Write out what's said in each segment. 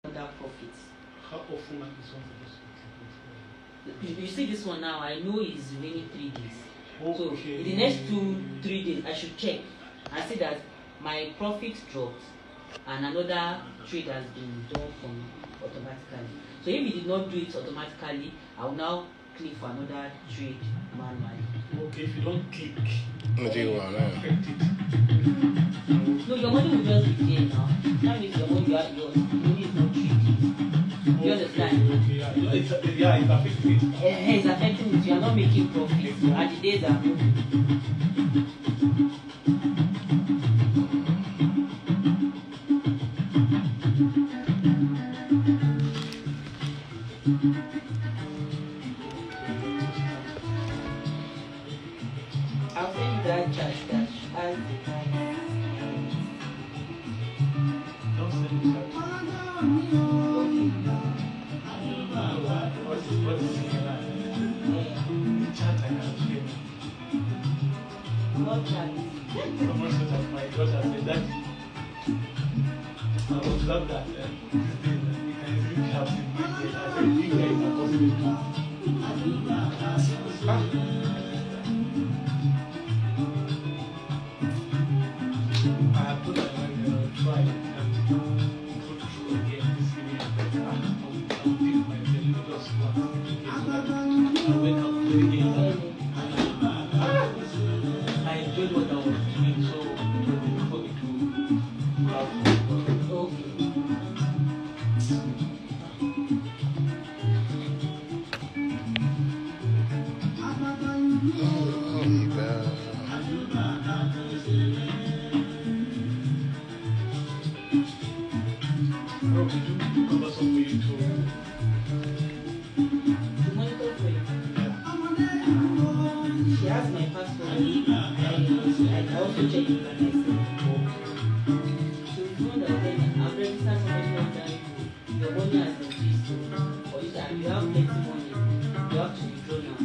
other profits. How often is one supposed to be? You see this one now, I know it's remaining 3 days. Okay. So in the next 2-3 days, I should check and see that my profit dropped and another trade has been done for me automatically. So if it did not do it automatically, I will now click for another trade manually. Okay, if you don't click, affect it. No, your money will just be there now. That means your money is not trading. You understand? Okay, yeah. It's affecting it. It's affecting it. You are not making profit. And the days are moving. I'll send you that chart that has the Don't send it out. What is it like? The chat I have here. what chart? Someone said that my daughter said, Daddy, I would love that. These days, you can easily have the big I said, big guys are possible too. I have put that one try and put through again this video. I'll dig myself just once. I'll wake up to it again. I enjoyed what I was doing, so it was difficult for me to have. Okay. Cover some way to To monitor for you. She has my password. I also check it by myself. So if you want to I've registered somebody one time, your money has increased. Or you have plenty money. You have to withdraw now.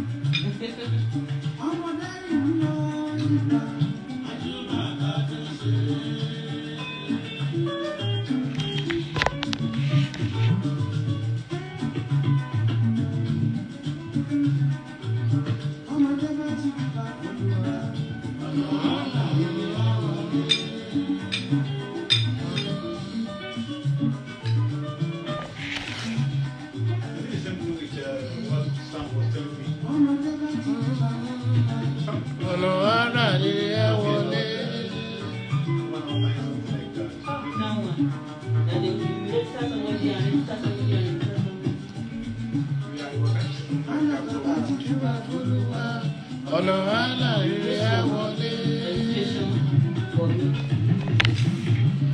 the same thing with what Sam was telling me. ọ̀nà ara rẹ̀ wọlé. One online something like that. Now one. Now they will register somebody and register somebody and register somebody. Yeah, I was actually ọ̀nà ara rẹ̀ wọlé. Registration for me.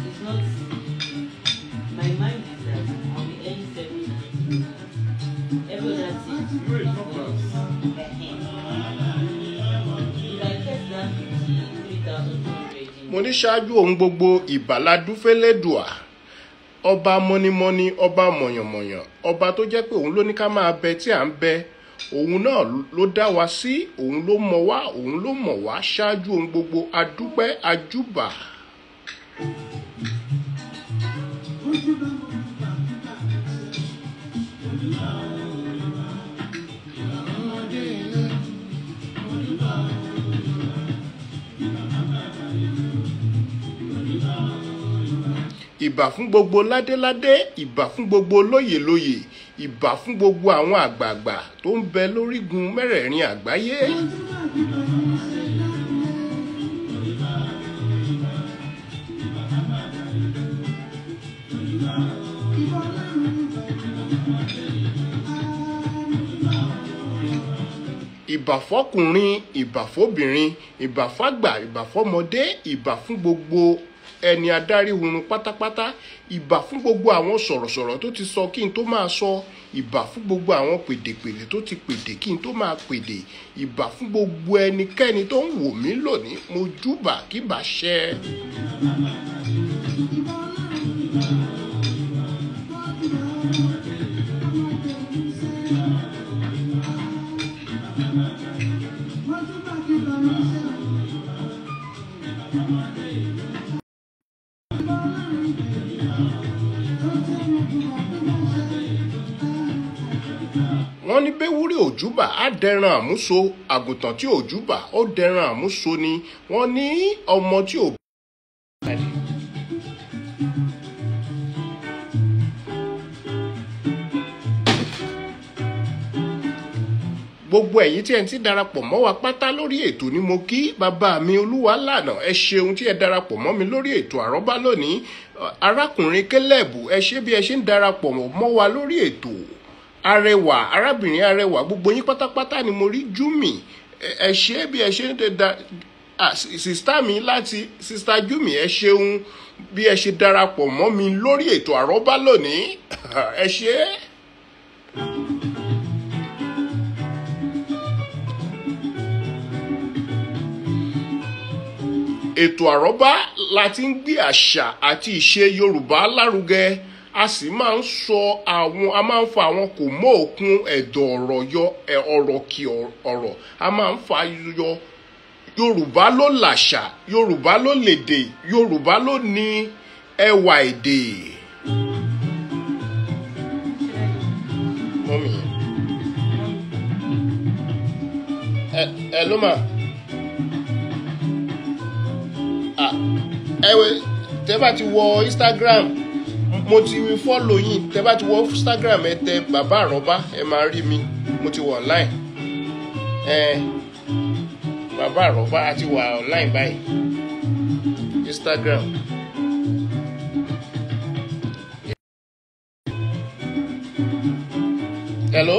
It's not. My mind is that I'll be earning 7,000. Every other thing. no, it's not bad. If I get that 53,200 mo ní ṣáájú ohun gbogbo ìbàládúfẹ́lẹ́dùà ọba mọ́nímọ́ní ọba mọ̀yànmọ̀yàn ọba tó jẹ́ pé òun ló ní ká máa bẹ tí à ń bẹ òun náà ló dá wa sí òun ló mọ̀ wá òun ló mọ̀ wá ṣáájú ohun gbogbo adúpẹ́ ajúbà. ìbà fún gbogbo ládéládé ìbà fún gbogbo lóyèlóyè ìbà fún gbogbo àwọn àgbààgbà tó ń bẹ lórígun mẹ́rẹ̀ẹ̀rin àgbáyé. ìbà fọ́kùnrin ìbà fóbìnrin ìbà fágbà ìbà fọ́mọdé ìbà fún gbogbo ẹni adarí hurun pátápátá ìbà fún gbogbo àwọn sọ̀rọ̀sọ̀rọ̀ tó ti sọ kí n tó máa sọ ìbà fún gbogbo àwọn pèdèpèdè tó ti pèdè kí n tó máa pèdè ìbà fún gbogbo ẹnikẹ́ni tó ń wò mí lónìí mo júbà kí bà ṣẹ. wọ́n ní béwúrẹ́ òjúbà á dẹran àmúso, àgùntàn tí òjúbà ó dẹran àmúso ni. wọ́n ní ọmọ tí ò. gbogbo ẹ̀yin tí ẹ ti darapọ̀ mọ́ wa pátá lórí ètò ni mo kí. bàbá mi Olúwalànà, ẹ ṣeun tí ẹ darapọ̀ mọ́ mi lórí ètò àrọ́bá lónìí. arákùnrin Kélẹ́bù, ẹ ṣé bí ẹ ṣe ń darapọ̀ mọ́ wa lórí ètò. Arẹwà, arábìnrin Arẹwà, gbogbo yín pátápátá ni mo rí. Júmì, ẹ ṣé bí ẹ ṣe ń sista mi láti sista Júmì, ẹ ṣeun bí ẹ ṣe darapọ̀ mọ́ mi lórí ètò àrọ́bá lónìí. ẹ ṣé. ètò àrọ́bá la ti ń gbé àṣà àti ìṣe Yorùbá lárugẹ. a sì máa ń sọ a máa ń fa àwọn kò mọ́ òkun ẹ̀dọ̀ ọ̀rọ̀ yọ ọ̀rọ̀ kì ọ̀rọ̀. a máa ń fa yọ. Yorùbá ló làṣà, Yorùbá ló lèdè, Yorùbá ló ní ẹwà èdè. mọ́mí ẹ ló mà. tẹ́ bá ti wọ Instagram, mo ti fọ́lò yín. tẹ́ bá ti wọ Instagram, ẹ tẹ bàbá àrọ́bá, ẹ máa rí mi. mo ti wọ online. bàbá àrọ́bá a ti wà online báyìí. Instagram. hello.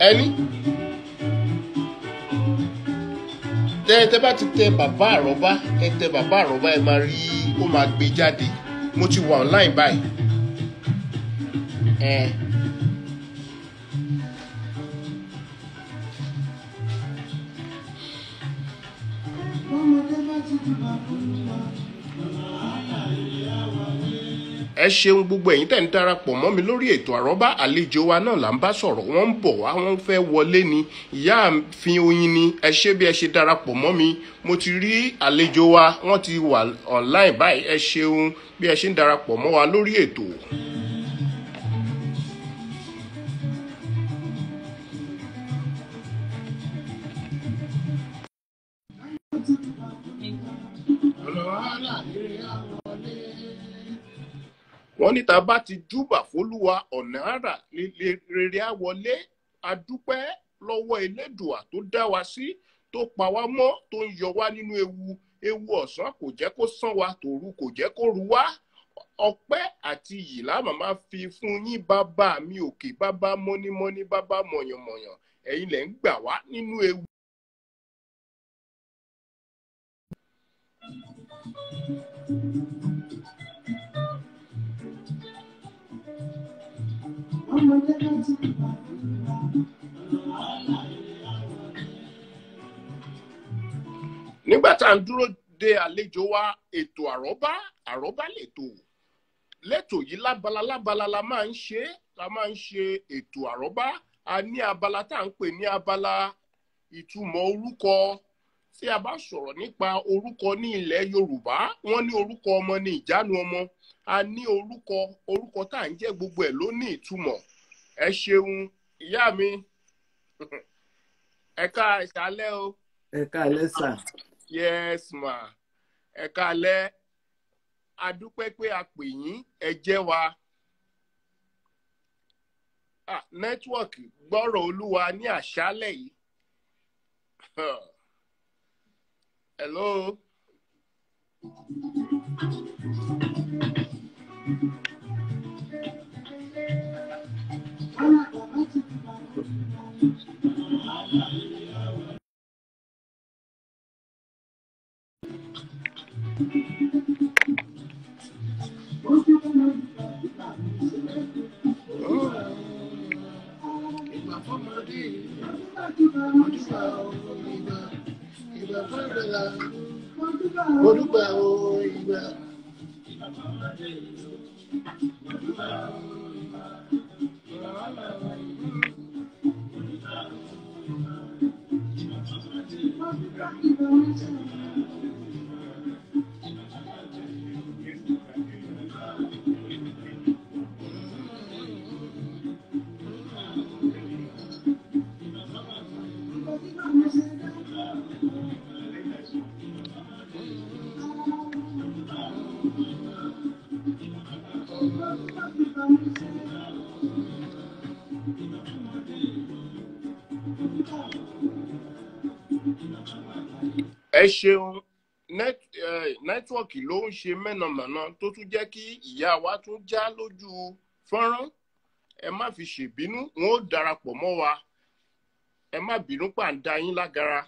ẹni. tẹ́ bá ti tẹ bàbá àrọ́bá, ẹ tẹ bàbá àrọ́bá, ẹ máa rí, ó máa gbé jáde. mo ti wà online báyìí. ẹ ṣeun gbogbo ẹ̀yin tẹ́ ń darapọ̀ mọ́ mi lórí ètò àrọ́bá. àlejò wa náà là ń bá sọ̀rọ̀, wọ́n ń bọ̀ wá, wọ́n fẹ́ wọlé ni. Ìyáàfin Oyin ni. ẹ ṣé bí ẹ ṣe darapọ̀ mọ́ mi. mo ti rí àlejò wa, wọ́n ti wà online báyìí. ẹ ṣeun bí ẹ ṣe ń darapọ̀ mọ́ wa lórí ètò. wọ́n ní tá bá ti júbà fólúwa ọ̀nà àrà rere á wọlé. a dúpẹ́ lọ́wọ́ Elédùà tó dá wa sí, tó pa wá mọ́, tó ń yọ wá nínú ewu ọ̀sán kò jẹ́ kó sán wa, tòru kò jẹ́ kó ru wá. ọpẹ́ àti iyì la máa fi fún yín bàbá mi òkè, bàbá mọ́nímọ́ní, bàbá mọ̀yànmọ̀yàn. ẹ̀yin lẹ̀ ń gbà wá nínú ewu. nígbà tá à ń dúró de àlejò wa, ètò àrọ́bá lẹ́tò yìí lábala la máa ń ṣe. ètò àrọ́bá. a ní abala tá à ń pè ní abala ìtumọ̀ orúkọ. tí a bá sọ̀rọ̀ nípa orúkọ ní ilẹ̀ Yorùbá, wọ́n ní orúkọ ọmọ ní ìjánu ọmọ. a ní orúkọ tá à ń jẹ́, gbogbo ẹ̀ ló ní ìtumọ̀. ẹ ṣeun ìyá mi. ẹ káalẹ́ o. ẹ káalẹ́ sà. yes ma. ẹ káalẹ́. a dúpẹ́ pé a pè yín, ẹ jẹ́ wa. nẹ́tíwọ̀kì gbọ́rọ̀ Olúwa ní àṣálẹ̀ yìí. hello. ẹ ṣeun. Nẹ́tíwọ̀kì ló ń ṣe mẹ́nàmọ́ná tó tún jẹ́ kí ìyá wa tún já lójú fọ́nrán. Ẹ má fi ṣèbínú, wọn ó darapọ̀ mọ́ wa. Ẹ má bínú pàǹdà yín lágara.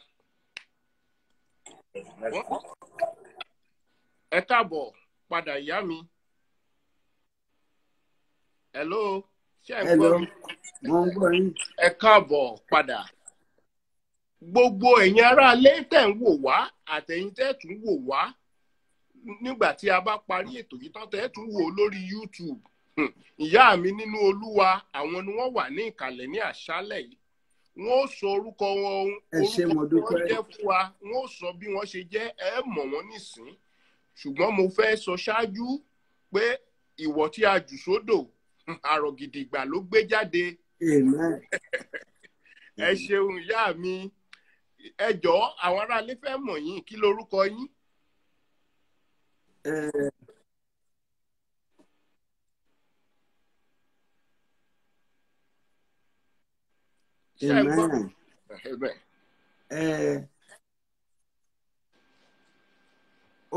Ẹ káàbọ̀ padà ìyá mi. Hello, ṣé ẹ ń gbọ́ mi? Mo ń gbọ́ yín. Ẹ káàbọ̀ padà. Gbogbo ẹ̀yin aráalé tẹ̀ ń wò wá àtẹ̀yin tẹ́ tún wò wá nígbà tí a bá parí ètò yìí tán tẹ́ tún wò lórí YouTube. Ìyá mi nínú Olúwa, àwọn ni wọ́n wà ní ìkàlẹ̀ ní àṣálẹ̀ yìí. Wọ́n ó sọ orúkọ wọn, orúkọ wọn jẹ́ fún wa, wọ́n ó sọ bí wọ́n ṣe jẹ́, ẹ mọ̀ wọ́n nísìn. Ṣùgbọ́n mo fẹ́ sọ ṣáájú pé ìwọ̀ tí a jù sódò, àrọ̀ gidigba ló gbé jáde. Ẹ ṣeun ìyá mi. Ẹ jọ̀ọ́, àwọn aráalé fẹ́ mọ̀ yín, kí lorúkọ yín?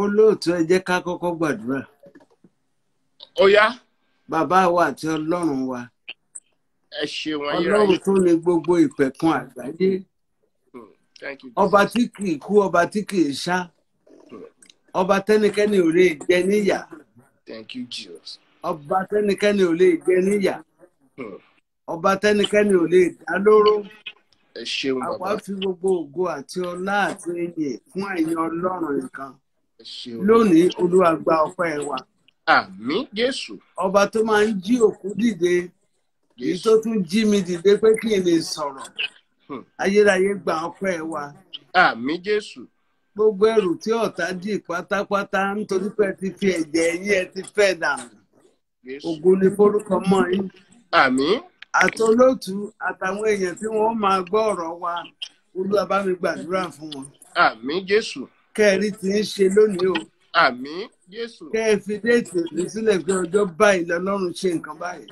Olóòtú, ẹ jẹ́ ká kọ́kọ́ gbàdúrà. Ó yá. Bàbá wa àti Ọlọ́run wa. Ẹ ṣeun ayérayé. Ọlọ́run tó ní gbogbo ìpẹ̀kun àgbáyé. Ọba tí kì í kú, ọba tí kì í ṣá. Ọba tẹ́nikẹ́ni ò lè jẹ níyà. Thank you, Jesus. Ọba tẹ́nikẹ́ni ò lè jẹ níyà. Ọba tẹ́nikẹ́ni ò lè dá lóró. Ẹ ṣeun bàbá. Àwa fi gbogbo ògo àti ọlá àti ìyìn fún ẹ̀yin Ọlọ́run nìkan. Ẹ ṣeun. Lónìí, Olúwa gba ọpẹ́ wa. Àmín Jésù. Ọba tó máa ń jí òkú dìde. Èyí tó tún jí mi dìde pé kí n lè sọ̀rọ̀. Ayérayé gba ọpẹ́ wa. Àmín Jésù. Gbogbo ẹrù tí ọ̀tá dì pátápátá nítorí pé ẹ ti fi ẹ̀jẹ̀ yín ẹ ti fẹ́ dànù. Ògo ni forúkọ mọ́ yín. Àmín. Àtolótú àtàwọn èèyàn tí wọ́n máa gbọ́ ọ̀rọ̀ wa, Olúwa bá mi gbàdúrà fún wọn. Àmín Jésù. Kẹ́ẹ̀rí tí ń ṣe lónìí o. Àmín Jésù. Kẹ́ẹ̀ fi déètì òní sílẹ̀ pé ọjọ́ báyìí lọ́lọ́run ṣe nǹkan báyìí.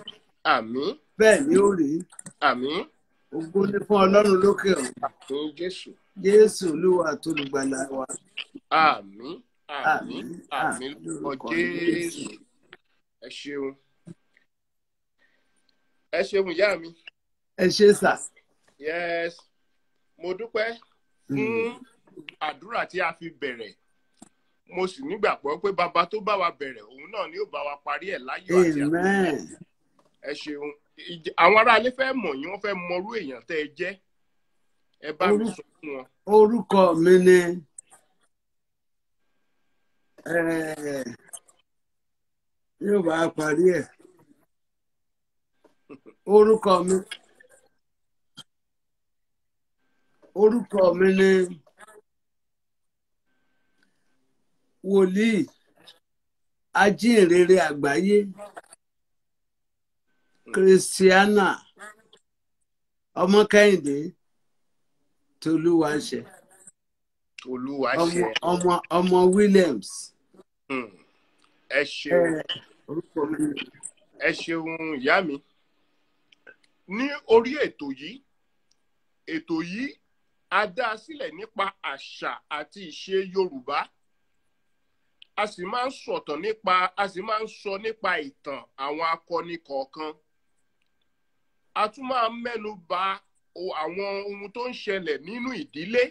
Àmín. Bẹ́ẹ̀ ni ó rí. Àmín. Ògo ni fún Ọlọ́run lókè ọ̀run. Àmín Jésù. Jésù Olúwa àti olùgbàlà wa. Àmín. Àmín. Àmín lórúkọ Jésù. Ẹ ṣeun. Ẹ ṣeun ìyá mi. Ẹ ṣé sà. Yes. Mo dúpẹ́ fún àdúrà tí a fi bẹ̀rẹ̀. Mo sì nígbàgbọ́ pé bàbá tó bá wa bẹ̀rẹ̀ òun náà ni ó bá wa parí ẹ̀ láyọ̀ àti àlàáfíà. Ẹ ṣeun. Àwọn aráalé fẹ́ mọ̀ yín, wọ́n fẹ́ mọrú èèyàn tẹ́ ẹ jẹ́. Ẹ bá mi sọ fún wọn. Orúkọ mi ni yóò bá a parí ẹ̀. Orúkọ mi ni wòlíì ajínrere àgbáyé Christiana Ọmọkẹ́hìndé Tolúwaṣẹ. Ọmọ Williams. Ẹ ṣeun. Ẹ ṣeun ìyá mi. Ní orí ètò yìí a dá sílẹ̀ nípa àṣà àti ìṣe Yorùbá. A sì máa ń sọ nípa ìtàn àwọn akọni kọ̀ọ̀kan. A tún máa ń mẹ́nu bà àwọn ohun tó ń ṣẹlẹ̀ nínú ìdílé,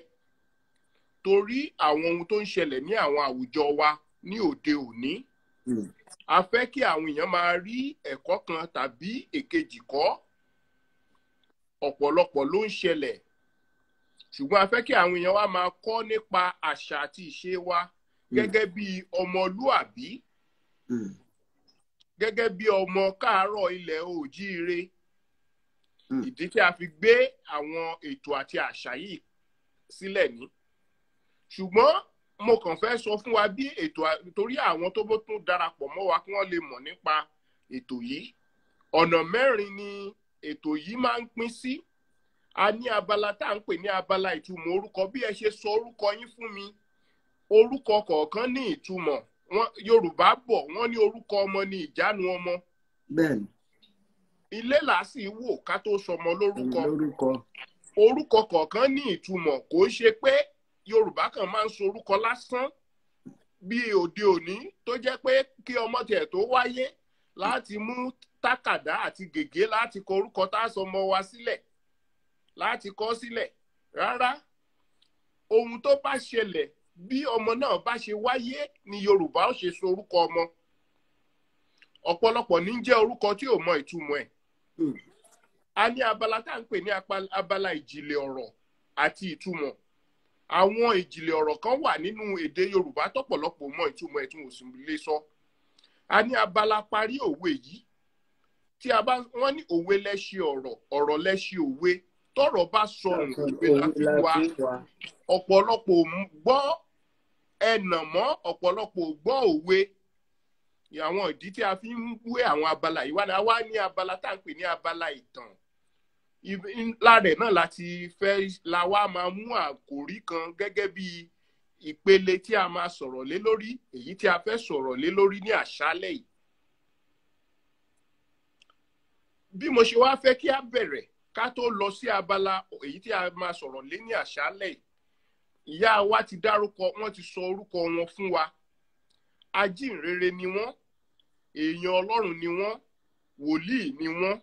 torí àwọn ohun tó ń ṣẹlẹ̀ ní àwọn àwùjọ wa ní òde òní. A fẹ́ kí àwọn èèyàn máa rí ẹ̀kọ́ kan tàbí èkejì kọ́. Ọ̀pọ̀lọpọ̀ ló ń ṣẹlẹ̀, ṣùgbọ́n a fẹ́ kí àwọn èèyàn wa máa kọ́ nípa àṣà àti ìṣe wa gẹ́gẹ́ bí ọmọlúàbí, gẹ́gẹ́ bí ọmọ káàárọ̀ ilẹ̀ oòjíire. Ìdí tí a fi gbé àwọn ètò àti àṣà yìí sílẹ̀ ní. Ṣùgbọ́n mo kàn fẹ́ sọ fún wa bí ètò, torí àwọn tó bó tún darapọ̀ mọ́ wa kí wọ́n lè mọ̀ nípa ètò yìí. Ọ̀nà 4 ni ètò yìí máa ń pín sí. A ní abala tá à ń pè ní abala ìtumọ̀ orúkọ. Bí ẹ ṣe sọ orúkọ yín fún mi, orúkọ kọ̀ọ̀kan ní ìtumọ̀. Yorùbá bọ̀ wọ́n ní orúkọ ọmọ ní ìjánu ọmọ. Bẹ́ẹ̀ni. Ilé làásì wò ká tó sọmọ lórúkọ. Orúkọ kọ̀ọ̀kan ní ìtumọ̀, kò ṣe pé Yorùbá kan máa ń sọ orúkọ lásán bí òde òní tó jẹ́ pé kí ọmọ tiẹ̀ tó wáyé láti mú tákàdá àti gègé láti kọ orúkọ tá a sọmọ wa sílẹ̀ láti kọ sílẹ̀. Rárá, ohun tó bá ṣẹlẹ̀ bí ọmọ náà bá ṣe wáyé ni Yorùbá ó ṣe sọ orúkọ ọmọ. Ọ̀pọ̀lọpọ̀ ní jẹ́ orúkọ tí ò mọ ìtumọ̀ ẹ̀. A ní abala tá à ń pè ní abala ìjìnlẹ̀ ọ̀rọ̀ àti ìtumọ̀. Àwọn ìjìnlẹ̀ ọ̀rọ̀ kan wà nínú èdè Yorùbá tọ́pọ̀lọpọ̀ mọ ìtumọ̀ ẹ̀ tí wọ́n sì lè sọ. A ní abala parí òwe yìí tí wọ́n ní òwe lẹ́ṣin ọ̀rọ̀, ọ̀rọ̀ lẹ́ṣin òwe. Tọ́rọ̀ bá sọnù òwe la fi wá. Ọ̀pọ̀lọpọ̀ gbọ́ ẹnà mọ́, ọ̀pọ̀lọpọ̀ gbọ́ òwe. Àwọn ìdí tí a fi ń wé àwọn abala yìí wá ní abala tá à ń pè ní abala ìtàn. Lára ẹ̀ náà láti fẹ́ la wá máa mú àkòrí kan gẹ́gẹ́ bí ìpele tí a máa sọ̀rọ̀ lé lórí, èyí tí a fẹ́ sọ̀rọ̀ lé lórí ní àṣálẹ́ yìí. Bí mo ṣe wá fẹ́ kí a bẹ̀rẹ̀ ká tó lọ sí abala èyí tí a máa sọ̀rọ̀ lé ní àṣálẹ́ yìí, ìyá wa ti dárúkọ, wọ́n ti sọ orúkọ wọn fún wa. Ajínrere ni wọ́n, èèyàn Ọlọ́run ni wọ́n, wòlíì ni wọ́n.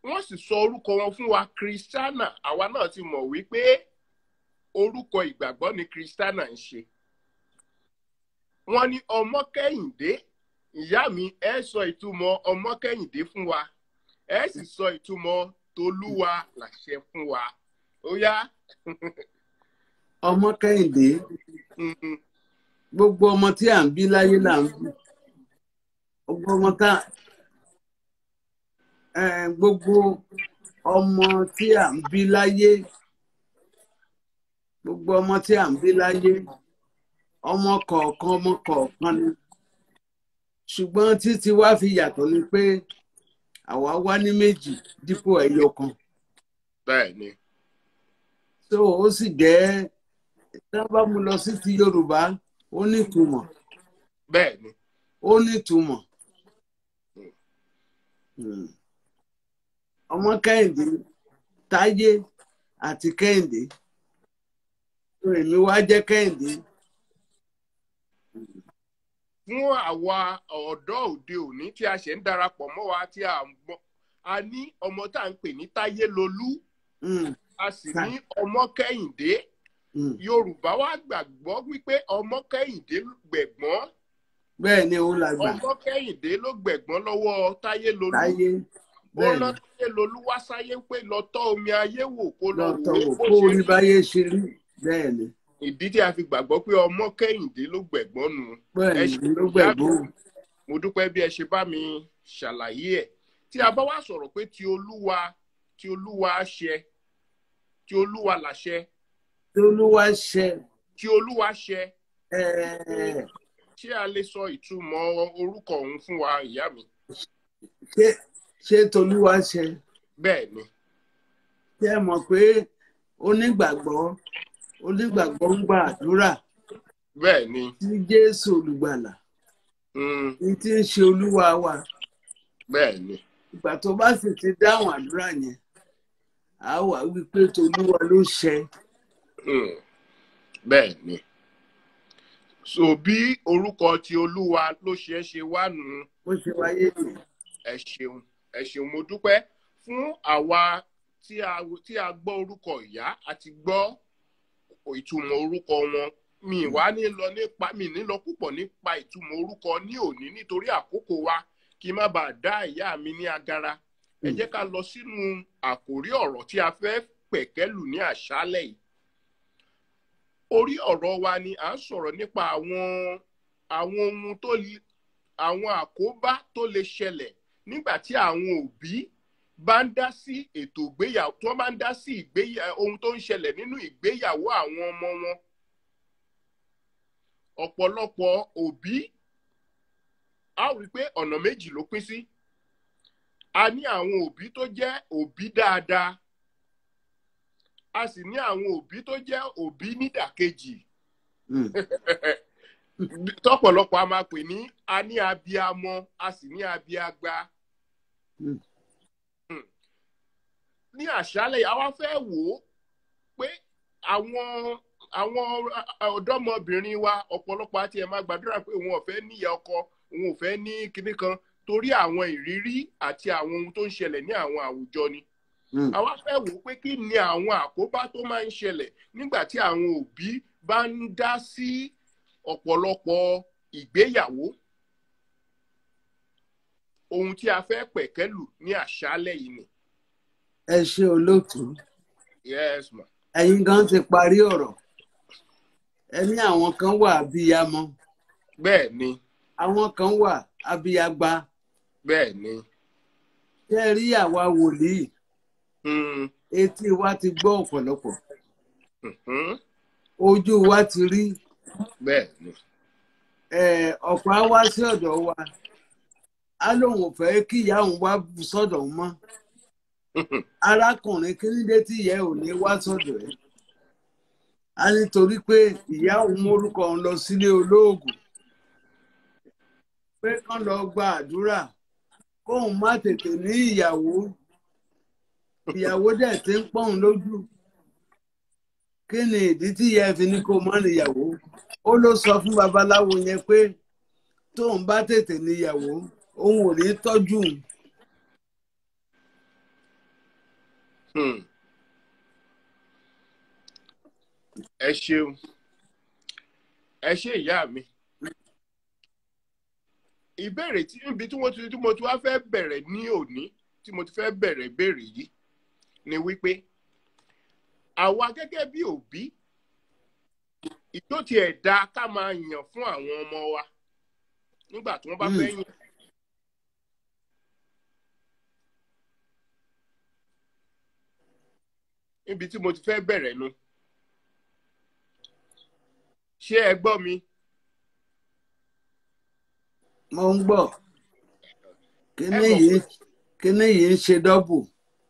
Wọ́n sì sọ orúkọ wọn fún wa, Christiana. Àwa náà ti mọ̀ wípé orúkọ ìgbàgbọ́ ni Christiana ń ṣe. Wọ́n ní Ọmọkẹ́hìndé. Ìyá mi, ẹ sọ ìtumọ̀ Ọmọkẹ́hìndé fún wa. Ẹ sì sọ ìtumọ̀ Tolúwa làṣẹ fún wa. Ó yá. Ọmọkẹ́hìndé. Gbogbo ọmọ tí à ń bí láyé là ń bí. Gbogbo ọmọ tí à ń bí láyé. Gbogbo ọmọ tí à ń bí láyé. Ọmọ kọ̀ọ̀kan ni. Ṣùgbọ́n títí wá fi yàtọ̀ ni pé àwa wá ní méjì dípò ẹyọ kan. Bẹ́ẹ̀ni. So ó sì jẹ́ tí wọ́n bá mú lọ sí ti Yorùbá ó ní ìtumọ̀. Bẹ́ẹ̀ni. Ó ní ìtumọ̀. Ọmọkẹ́hìndé, Táyé àti Kẹ́hìndé. Èmi wá jẹ́ Kẹ́hìndé. Fún àwa ọ̀dọ́ òde òní tí a ṣe ń darapọ̀ mọ́ wa tí a ń gbọ́, a ní ọmọ tá à ń pè ní Táyé Lolú. A sì ní Ọmọkẹ́hìndé. Yorùbá wa gbàgbọ́ wípé Ọmọkẹ́hìndé gbẹ̀gbọ́n. Bẹ́ẹ̀ ni òun làgbà. Ọmọkẹ́hìndé ló gbẹ̀gbọ́n lọ́wọ́ Táyé Lolú. Táyé. Ó lọ Táyé Lolú wá sáyé pé lọ tọ́ omi ayé wò kó lọ wò kó orí báyé ṣe rí. Bẹ́ẹ̀ ni. Ìdí tí a fi gbàgbọ́ pé Ọmọkẹ́hìndé ló gbẹ̀gbọ́n nù. Bẹ́ẹ̀ ni ló gbẹ̀gbọ́n. Mo dúpẹ́ bí ẹ ṣe bá mi ṣàlàyé ẹ̀. Tí a bá wá sọ̀rọ̀ pé ti Olúwa ṣẹ, ti Olúwa làṣẹ. Ti Olúwa ṣẹ. Ti Olúwa ṣẹ. Ṣé a lè sọ ìtumọ̀ orúkọ òun fún wa, ìyá mi? Ṣé Tolúwa ṣẹ? Bẹ́ẹ̀ ni. Ṣé ẹ mọ̀ pé onígbàgbọ́ ń gba àdúrà? Bẹ́ẹ̀ ni. Tí Jésù olùgbàlà. Ní tí ń ṣe Olúwa wa. Bẹ́ẹ̀ ni. Ìgbà tó bá sì ti dáhùn àdúrà yẹn, a wà wípé Tolúwa ló ṣẹ. Bẹ́ẹ̀ ni. So bí orúkọ ti Olúwa ló ṣe wá nù. Ó ṣe wáyé nù. Ẹ ṣeun mo dúpẹ́ fún àwa tí a gbọ́ orúkọ ìyá àti gbọ́ ìtumọ̀ orúkọ wọn. Mi ní lọ púpọ̀ nípa ìtumọ̀ orúkọ ní òní nítorí àkókò wa kí má bàa dá ìyá mi ní agara. Ẹ jẹ́ ká lọ sínú àkòrí ọ̀rọ̀ tí a fẹ́ pẹ̀kẹ́lù ní àṣálẹ́ yìí. Orí ọ̀rọ̀ wa ni à ń sọ̀rọ̀ nípa àwọn àkóbá tó lè ṣẹlẹ̀ nígbà tí àwọn òbí bá ń dá sí ètò ìgbéyàwó, tí wọ́n bá ń dá sí ohun tó ń ṣẹlẹ̀ nínú ìgbéyàwó àwọn ọmọ wọn. Ọ̀pọ̀lọpọ̀ òbí a rí pé ọ̀nà méjì ló pín sí. A ní àwọn òbí tó jẹ́ òbí dáadáa. A sì ní àwọn òbí tó jẹ́ òbí nídàkejì. Mm. tọ́pọ̀lọpọ̀ a máa pè ní a ní abiamọ a sì ní abiagba. Mm. Ní àṣálẹ́ yìí, àwa fẹ́ wò ó pé àwọn ọ̀dọ́mọbìnrin wa ọ̀pọ̀lọpọ̀ àti ẹ̀ máa gbàdúrà pé òun ò fẹ́ níyà ọkọ, òun ò fẹ́ ní kinní kan torí àwọn ìrírí àti àwọn ohun tó ń ṣẹlẹ̀ ní àwọn àwùjọ ni. Mm. Àwa fẹ́ wò ó pé kí ni àwọn àkóbá tó máa ń ṣẹlẹ̀ nígbà tí àwọn òbí bá ń dá sí ọ̀pọ̀lọpọ̀ ìgbéyàwó. Ohun tí a fẹ́ pẹ̀kẹ́lù ní àṣálẹ́ yìí ni. Ẹ ṣé olóòtú. Yes, ma. Ẹ̀yin gan ti parí ọ̀rọ̀. Ẹ ní àwọn kan wà abiyamọ. Bẹ́ẹ̀ ni. Àwọn kan wà abiyagba. Bẹ́ẹ̀ ni. Ṣé ẹ rí àwa wòlíì? Etí wa ti gbọ́ ọ̀pọ̀lọpọ̀. Ojú wa ti rí. Bẹ́ẹ̀ ni. Ọ̀pọ̀ á wá sí ọ̀dọ̀ wa. Á lóun ò fẹ́ kí ìyá òun wá sọ́dọ̀ òun mọ́. Arákùnrin kí nídé tí ìyá ò ní wá sọ́dọ̀ ẹ̀? A nítorí pé ìyá òun mórúkọ òun lọ sílé olóògùn pé kán lọ gba àdúrà kóun má tètè ní ìyàwó dẹ̀ ti ń pọ́n lójú. Kí ni ìdí tí ìyá ẹ̀ fi ní kó má níyàwó? Ó ló sọ fún babaláwo yẹn pé tóun bá tètè níyàwó òun ò ní tọ́jú òun. Ẹ ṣeun. Ẹ ṣé ìyá mi. Ìbéèrè ibi tí mo ti wá fẹ́ bẹ̀rẹ̀ ní òní tí mo ti fẹ́ bẹ̀rẹ̀ ìbéèrè yìí ni wípé àwa gẹ́gẹ́ bí òbí ìjó ti ẹ̀ dá ká máa yàn fún àwọn ọmọ wa nígbà tí wọ́n bá fẹ́ yàn. Ibi tí mo ti fẹ́ bẹ̀rẹ̀ nu. Ṣé ẹ gbọ́ mi? Mo ń gbọ́. Kíní yìí ń ṣe dọ́bù.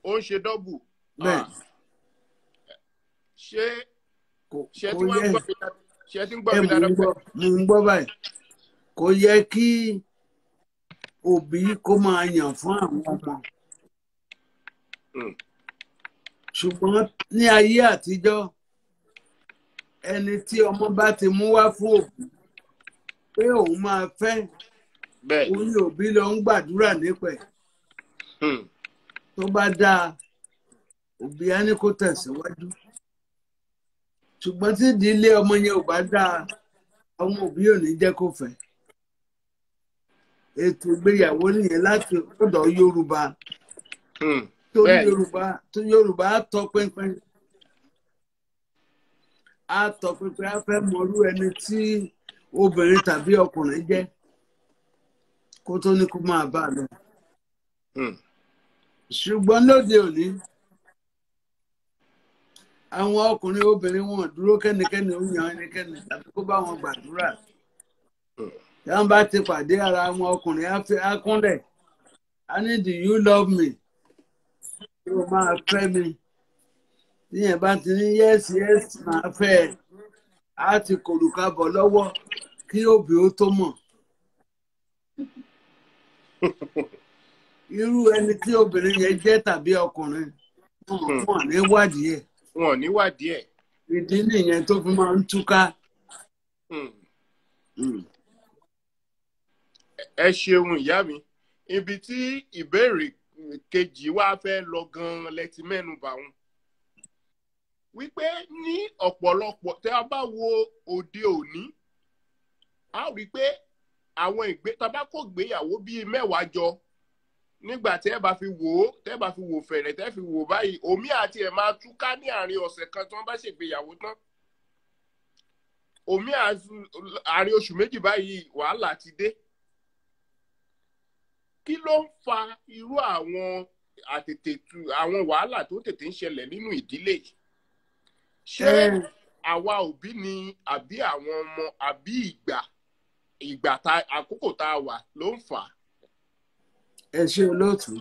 Ó ń ṣe dọ́bù. Bẹ́ẹ̀. Ṣé tí wọ́n ń gbọ́ mi dáadáa? Ṣé tí ń gbọ́ mi dáadáa? Mo ń gbọ́ báyìí. Kò yẹ kí òbí kó máa yàn fún àwọn ọmọ. Ṣùgbọ́n ní ayé àtijọ́ ẹni tí ọmọ bá ti mú wá fún òbí pé òun máa fẹ́ òun ni òbí lọ ń gbàdúrà nípa ẹ̀. Tó bá dáa òbí á ní kó tẹ̀síwájú. Ṣùgbọ́n tí ìdílé ọmọ yẹn ò bá dáa àwọn òbí ò ní jẹ́ kó fẹ́. Ètò ìgbéyàwó nìyẹn láti ọ̀dọ̀ Yorùbá. Tó Yorùbá á tọ pínpín. Á tọ pínpín, á fẹ́ mọrú ẹni tí obìnrin tàbí ọkùnrin jẹ́ kó tó ní kó máa bá a lọ. Ṣùgbọ́n lóde òní àwọn ọkùnrin obìnrin wọn dúró kẹ́nikẹ́ni ó yan ẹnikẹ́ni tàbí kó bá wọn gbàdúrà. Tí wọ́n bá ti pàdé ara wọn ọkùnrin á kúnlẹ̀. I need, do you love me? Ó máa fẹ́ mi. Tíyẹn bá ti ní yes máa fẹ́ ẹ. Á ti kòrùka bọ̀ lọ́wọ́ kí òbí ó tó mọ̀. Irú ẹni tí obìnrin yẹn jẹ́ tàbí ọkùnrin wọn ní wádìí ẹ̀. Wọn ní wádìí ẹ̀. Ìdí nìyẹn tó fi máa ń túká. Ẹ ṣeun ìyá mi. Ibi tí ìbéèrè kejì wá fẹ́ lọ gan-an lẹ́tí mẹ́nu bà wọn. Wípé ní ọ̀pọ̀lọpọ̀ tẹ́ a bá wo òde òní, a rí pé àwọn tabako gbéyàwó bíi 10 jọ nígbà tẹ́ ẹ bá fi wò fẹ̀rẹ̀ tẹ́ fi wò báyìí omi àti ẹ̀ máa túká ní àárín ọ̀sẹ̀ kan tí wọ́n bá ṣègbéyàwó tán. Omi àárín oṣù méjì báyìí wàhálà ti dé. Kí ló ń fa irú àwọn wàhálà tó tètè ń ṣẹlẹ̀ nínú ìdílé yìí? Ṣé àwa òbí ni àbí àwọn ọmọ àbí àkókò tá a wà ló ń fà á? Ẹ ṣé olóòtú.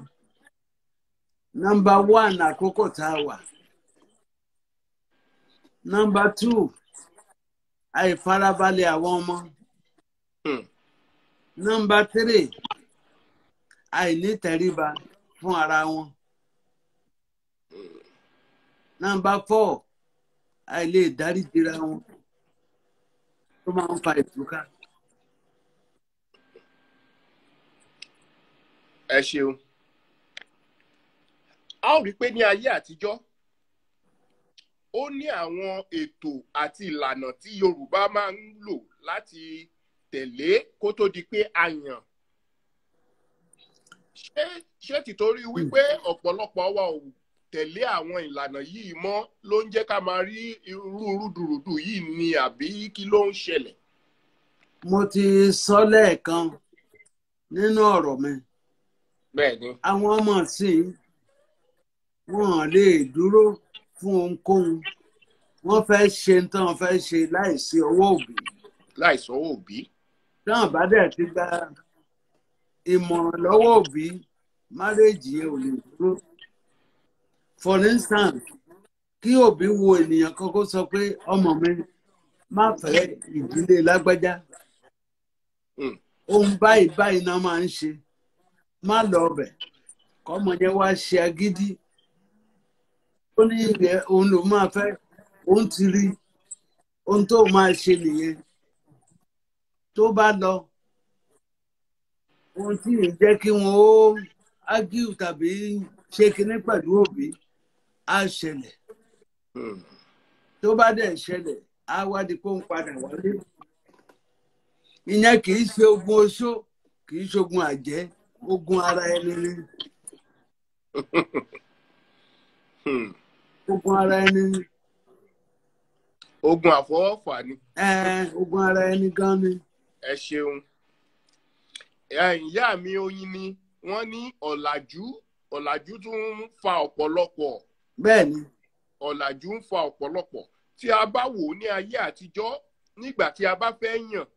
Number 1 àkókò tá a wà. Number 2 àìfarabalẹ̀ àwọn ọmọ. Nọ́mbà 3, àìnítẹríba fún ara wọn. Nọ́mbà 4, àìlè dáríjìra wọn tó máa ń fa ìtúká. Ẹ ṣeun. A ó rí i pé ní ayé àtijọ́ ó ní àwọn ètò àti ìlànà tí Yorùbá máa ń lò láti tẹ̀lé kó tó di pé a yàn. Ṣé tìtorí wípé ọ̀pọ̀lọpọ̀ wa ò tẹ̀lé àwọn ìlànà yìí mọ́ ló ń jẹ́ ká máa rí irú rúdurùdu yìí ni àbí kí ló ń ṣẹlẹ̀? Mo ti sọ lẹ́ẹ̀kan nínú ọ̀rọ̀ mi. Bẹ́ẹ̀ni. Àwọn ọmọ sí wọn lè dúró fún ohunkóhun. Wọ́n fẹ́ ṣe tán fẹ́ ṣe láìsí ọwọ́ òbí. Láìsí ọwọ́ òbí. Táwọn bá dẹ̀ ti gba ìmọ̀ràn lọ́wọ́ òbí, márèèjì yẹn ò lè dúró. For instance, kí òbí wo ènìyàn kan kó sọ pé ọmọ mi má fẹ́ ìdílé lágbájá. Ohun báyìí báyìí náà máa ń ṣe. Má lọ ọbẹ̀ kọ́mọ yẹn wá ṣe agídí. Ó ní ìrẹ̀ òun ló máa fẹ́, òun ti rí ohun tó máa ṣe nìyẹn. Tó bá lọ, ohun tí ì jẹ́ kí wọ́n ó ágíù tàbí ṣe kinní pẹ̀lú òbí á ṣẹlẹ̀. Tó bá dẹ̀ ṣẹlẹ̀, á wá di pé ó ń padà wálé. Ìyẹn kì í ṣe ogun oṣó, kì í ṣe ogun àjẹ́, ogun ara ẹni ni. Ogun ara ẹni ni. Ogun àfọwọ́fà ni. Ogun ara ẹni gan ni. Ẹ ṣeun. Ìyá mi Oyin ni wọ́n ní ọ̀làjú tún ń fa ọ̀pọ̀lọpọ̀. Bẹ́ẹ̀ni. Ọ̀làjú ń fa ọ̀pọ̀lọpọ̀. Tí a bá wò ó ní ayé àtijọ́ nígbà tí a bá fẹ́ yàn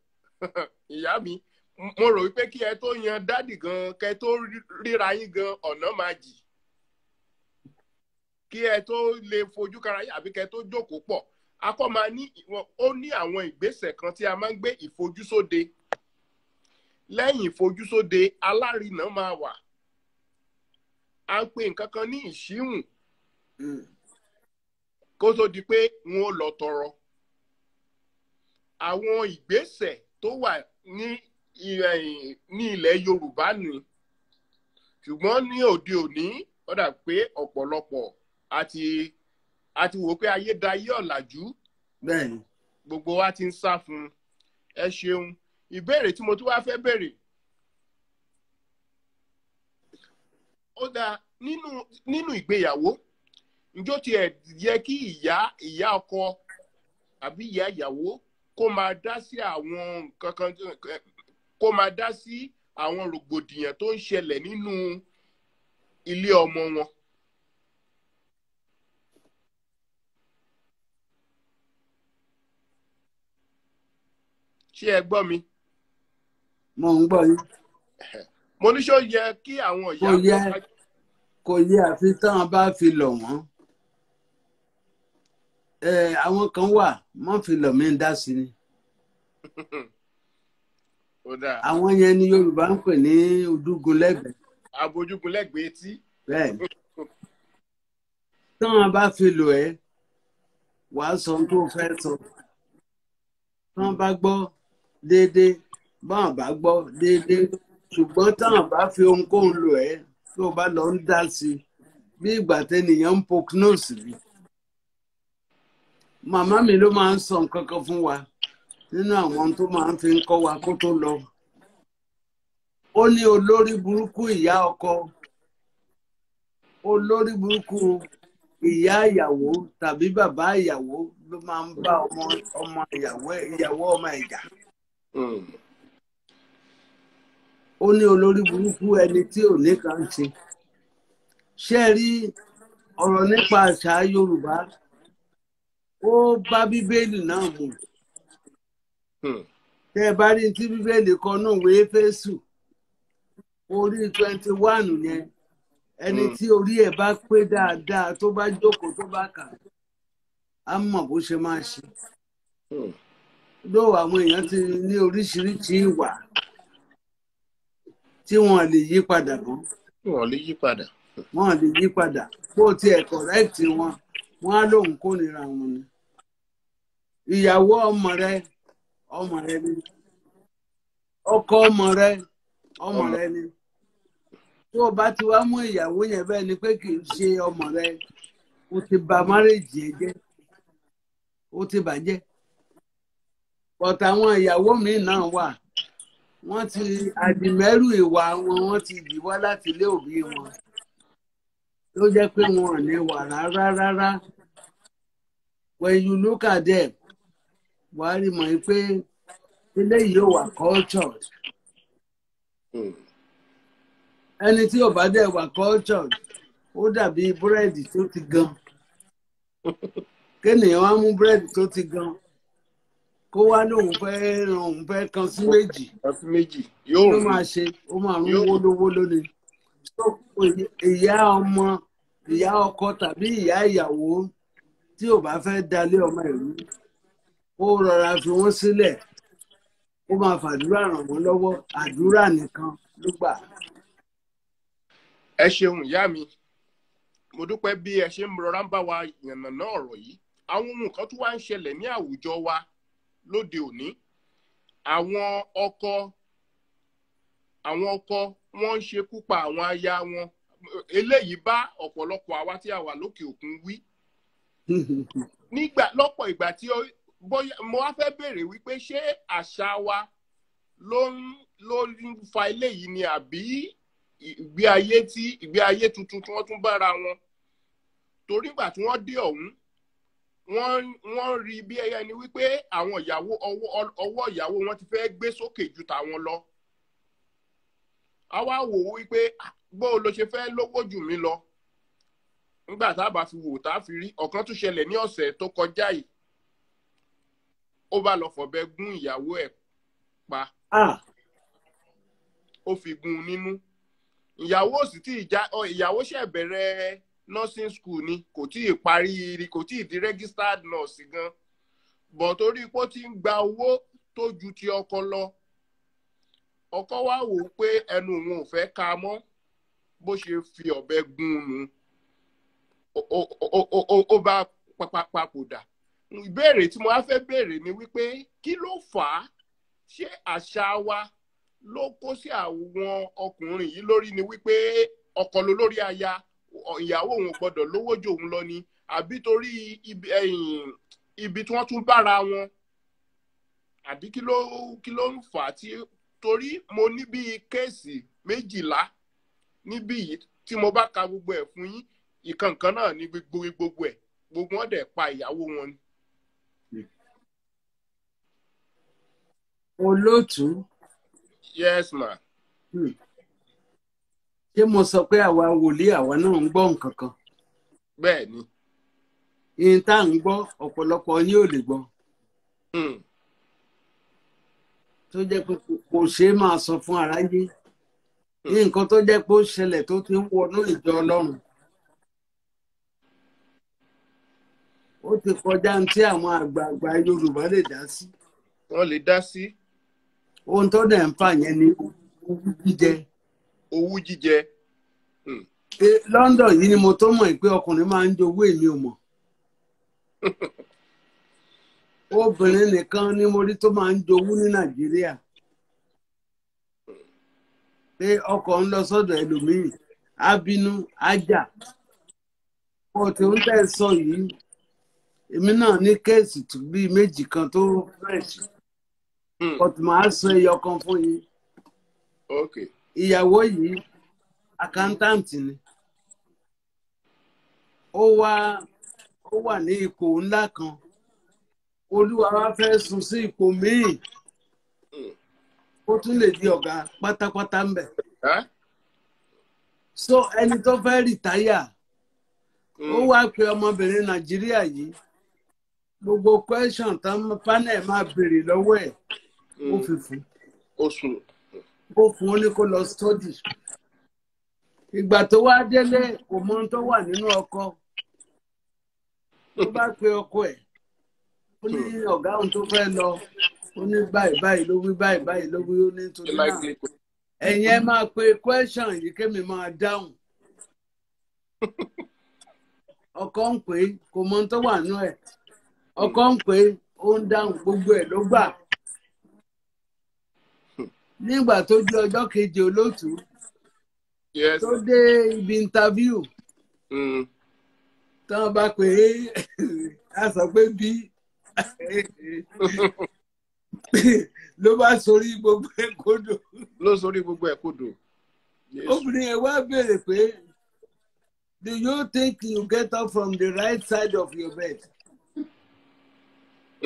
ìyá mi mo rò wípé kí ẹ tó yan dádì gan kẹ tó ríra yín gan ọ̀nà máa jì. Kí ẹ tó lè fojú kara yín àbí kẹ tó jókòó pọ̀. Akọ́ máa ní ó ní àwọn ìgbésẹ̀ kan tí a máa ń gbé ìfojúsóde. Lẹ́yìn ìfojúsóde alárinà máa wà. À ń pè nǹkan kan ní ìṣíhùn. Kó tó di pé wọn ò lọ tọrọ. Àwọn ìgbésẹ̀ tó wà ní ilẹ̀ Yorùbá ni. Ṣùgbọ́n ní òde òní ó dà pé ọ̀pọ̀lọpọ̀ àti wò pé ayédáyé ọ̀làjú. Bẹ́ẹ̀ni. Gbogbo wa ti ń sá fún un. Ẹ ṣeun. Ìbéèrè tí mo tún wá fẹ́ béèrè. Ó dáa nínú ìgbéyàwó ǹjọ́ tiẹ̀ yẹ kí ìyá ọkọ àbí ìyá ìyàwó kó máa dá sí àwọn nǹkan kan kó máa dá sí àwọn rògbòdìyàn tó ń ṣẹlẹ̀ nínú ilé ọmọ wọn. Ṣé ẹ gbọ́ mi? Mo ń gbọ́ yín. Mo ní ṣó yẹ kí àwọn ìyá kò yẹ àfi tán bá fi lọ̀ wọ́n. Àwọn kan wà wọ́n fi lọ̀ mí ń dá sí ni. Àwọn yẹn ni Yorùbá ń pè ní ojúgunlẹ́gbẹ̀ẹ́. Abojúgunlẹ́gbẹ̀ẹ́ etí. Bẹ́ẹ̀ni. Tán bá fi lọ̀ ẹ́ wàá sọ ohun tó fẹ́ sọ. Tán bá gbọ́ déédéé báwọn bá gbọ́ déédéé ṣùgbọ́n táwọn bá fi ohunkóhun lò ẹ́ tó bá lọ ń dá sí bí ìgbà tẹ́nìyàn ń poke nose rí. Màmá mi ló máa ń sọ nǹkan kan fún wa nínú àwọn tó máa ń fi ń kọ́ wa kó tó lọ. Ó ní olórí burúkú ìyá ọkọ, olórí burúkú ìyá ìyàwó tàbí bàbá ìyàwó ló máa ń bá ọmọ ìyàwó ọmọ ìjà. Ó ní olórí burúkú ẹni tí ò ní kan ṣe. Ṣé rí ọ̀rọ̀ nípa àṣà Yorùbá ó bá Bíbélì náà mu. Tẹ́ ẹ bá rí tí Bíbélì kọ náà ìwé Éfésù orí 21 yẹn ẹni tí orí ẹ̀ bá pé dáadáa tó bá jókòó tó bá kà á mọ̀ bó ṣe máa ṣe. ló àwọn èèyàn ti ní oríṣiríṣi ìwà tí wọn lè yí padà mọ́. wọn lè yí padà. Wọn lè yí padà kó tiẹ̀ correct wọn á lóun kórìíra wọn ni. Ìyàwó ọmọ rẹ ni. Ọkọ ọmọ rẹ ni. Tó o bá ti wá mú ìyàwó yẹn bẹ́ẹ̀ ni pé kì í ṣe ọmọ rẹ, o ti bà márèjì ẹ jẹ́, o ti bàjẹ́. But àwọn ìyàwó míì náà wà, wọ́n ti àdìmẹ́rù ìwà wọn, wọ́n ti yí wá láti ilé òbí wọn. Ló jẹ́ pé wọn ò ní wà rárá. When you look at them, wàá rí mọ̀ pé eléyìí yóò wà cultured. Ẹni tí ò bá dẹ̀ wà cultured, ó dàbí búrẹ́dì tó ti gan. Kéèyàn wá mú búrẹ́dì tó ti gan, kó wá lóun fẹ́ kan sí méjì. Yóò máa ṣe, ó máa ń wólówó lónìí. Ìyá ọkọ tàbí ìyá ìyàwó tí ò bá fẹ́ dalé ọmọ ìlú, ó rọra fi wọ́n sílẹ̀, ó máa fàdúrà ràn wọ́n lọ́wọ́, àdúrà nìkan ló gbà. Ẹ ṣeun ìyá mi, mo dúpẹ́ bí ẹ ṣe ń rọra ń bá wa yànnàná ọ̀rọ̀ yìí. Àwọn ohun kan tó wá ń ṣẹlẹ̀ ní àwùjọ wa lóde òní. Àwọn ọkọ wọ́n ń ṣekú pa àwọn aya wọn. Eléyìí bá ọ̀pọ̀lọpọ̀ àwa tí a wà lókè òkun wí. Lọ́pọ̀ ìgbà tí bóyá mo wá fẹ́ béèrè wípé ṣé àṣà wa ló ń fa eléyìí ni àbí ìgbé ayé tuntun tí wọ́n tún bára wọn. Torí ìgbà tí wọ́n dé ọ̀hún, wọ́n rí bí ẹyẹ ni wípé àwọn ìyàwó ọwọ́ ìyàwó wọn ti fẹ́ gbé sókè ju tàwọn lọ. A wá wò ó wípé bó ló ṣe fẹ́ lówó jù mí lọ. Nígbà tá a bá fi wò tá a fi rí ọ̀kan tún ṣẹlẹ̀ ní ọ̀sẹ̀ tó kọjá yìí. Ó bá lọ fọ̀bẹ gún ìyàwó ẹ̀ pa. Ó fi gún nínú. Ìyàwó ṣẹ̀ bẹ̀rẹ̀ nursing school ni, kò tí ì di registered nurse gan. Bọ̀ torí pé ó ti ń gba owó tó ju ti ọkọ lọ. Ọkọ wá wò ó pé ẹnu òun ò fẹ́ ká mọ́, bó ṣe fi ọ̀bẹ gún un. Ó bá papòdà. Ìbéèrè tí mo wá fẹ́ béèrè ni wípé kí ló fà á? Ṣé àṣà wa ló kó sí àwọn ọkùnrin yìí lórí ni wípé ọkọ ló lórí aya, ìyàwó òun gbọ́dọ̀ lówó jù òun lọ ni, àbí torí ibi tí wọ́n tún bára wọn, àbí kí ló ń fà á? Torí mo ní bí kéèsì 12 níbí yìí tí mo bá ka gbogbo ẹ̀ fún yín, ìkankan náà ní gbogbo ẹ̀, gbogbo wọn dẹ̀ pa ìyàwó wọn ni. Olóòtú. Yes ma. Ṣé mo sọ pé àwa wòlíì àwa náà ń gbọ́ nǹkan kan? Bẹ́ẹ̀ ni. Ìyẹn tá à ń gbọ́ ọ̀pọ̀lọpọ̀ yín ò lè gbọ́. Tó jẹ́ pé kò ṣeé máa sọ fún aráyé. Nǹkan tó jẹ́ pé ó ṣẹlẹ̀ tó ti ń wọnú ìjọ Ọlọ́run. Ó ti kọjá tí àwọn àgbààgbà Yorùbá lè dá sí. Wọ́n lè dá sí. Ohun tó dẹ̀ ń fà yẹn ni owú jíjẹ. Owú jíjẹ. London yìí ni mo tó mọ̀ pé ọkùnrin máa ń jowú, èmi ò mọ̀. Obìnrin nìkan ni mo rí tó máa ń jowú ní Nàìjíríà. Pé ọkọ ń lọ sọ́dọ̀ ẹlòmíì, á bínú, á jà. Ọ̀tí ń tẹ̀ sọ yìí, èmi náà ní kéèsì tó bí 2 kan tó fresh. Ọ̀tí máa sọ ẹyọ kan fún yín. Okay. Ìyàwó yìí accountant ni. Ó wà ní ipò ńlá kan. Olúwa wá fẹ́ sún sí ipò míì. Ó tún lè di ọ̀gá pátápátá ń bẹ̀. So ẹni tó fẹ́ rìtáyà, ó wá pe ọmọbìnrin Nàìjíríà yìí. Gbogbo question tán panel máa béèrè lọ́wọ́ ẹ̀, ó fi fún. Ó fún ó ní kó lọ study. Ìgbà tó wá délé kò mọ ohun tó wà nínú ọkọ. Ó bá pe ọkọ ẹ̀, ó ní ọ̀gá òun tó fẹ́ lọ, ó ní báyìí ló wí báyìí ló wí ó ní nítorí náà likely ẹ̀yin ẹ máa pe question yìí kémi máa dáhùn ọkọ ń pè é kò mọ ohun tó wà nú ẹ̀ ọkọ ń pè é ó ń dáhùn gbogbo ẹ̀ ló gbà nígbà tó di ọjọ́ keje olóòtú yes tó dé ibi interview tán bá pè é a sọ pé bí ló bá sorí gbogbo ẹ̀ kodò ló sórí gbogbo ẹ̀ kodò. obìnrin yẹn wá béèrè pé do you think you get up from the right side of your bed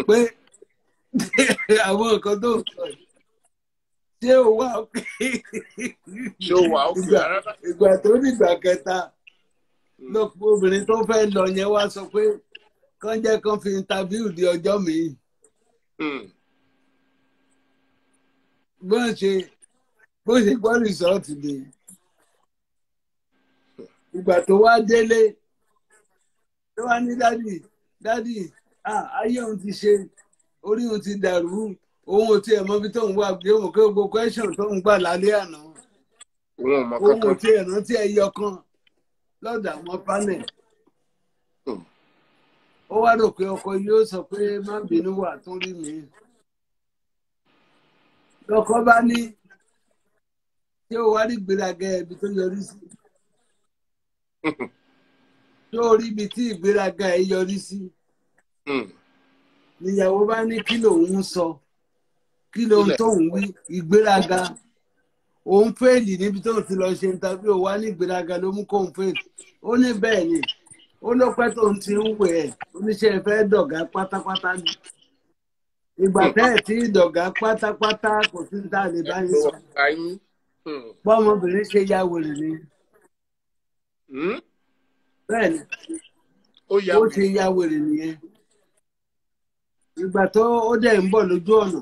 pé àwọn nǹkan tó ń sọ yìí ṣé o wà òkè ṣé ó wà òkè rárá. ìgbà tó nígbà kẹta lọ́pọ̀ obìnrin tó fẹ́ lọ yẹn wá sọ pé kán jẹ́ kán fi interview di ọjọ́ míì bó ṣe gbọ́ rìsọ́ọ̀tì ni ìgbà tó wá délé tó wá ní dádì ayé òun ti ṣe orí òun ti dàrú òun ò tiẹ̀ mọ ibi tó ń wà bí òun kí gbogbo question tó ń gbà lálẹ́ àná òun ò tiẹ̀ rántí ẹyọ kan lọ́dọ̀ àwọn panel ó wá rò pé ọkọ yóò sọ pé má bínú wà tó rí mi lọkọ bá ní ṣé o wá rí ìgbéraga ibi tó yọrí sí ṣé o rí ibi tí ìgbéraga ẹ yọrí sí níyàwó bá ní kí lòun ń sọ kí lòun tóun wí ìgbéraga òun fèèlì níbi tóun ti lọ ṣe interview wá ní ìgbéraga ló mú kóun fèèlì ó ní bẹ́ẹ̀ ni ó ló pẹ́ tóun ti ń wẹ̀ ẹ́ oníṣẹ́ fẹ́ dọ̀gá pátápátá ni ìgbà tẹ́ ẹ̀ tí dọ̀gá pátápátá kò sí ní tá a lè bá yín sọ bọ́mọbìnrin ṣe ya wèrè ni bẹ́ẹ̀ ni ó ṣe ya wèrè nìyẹn ìgbà tó ó dẹ̀ ń bọ̀ lójú ọ̀nà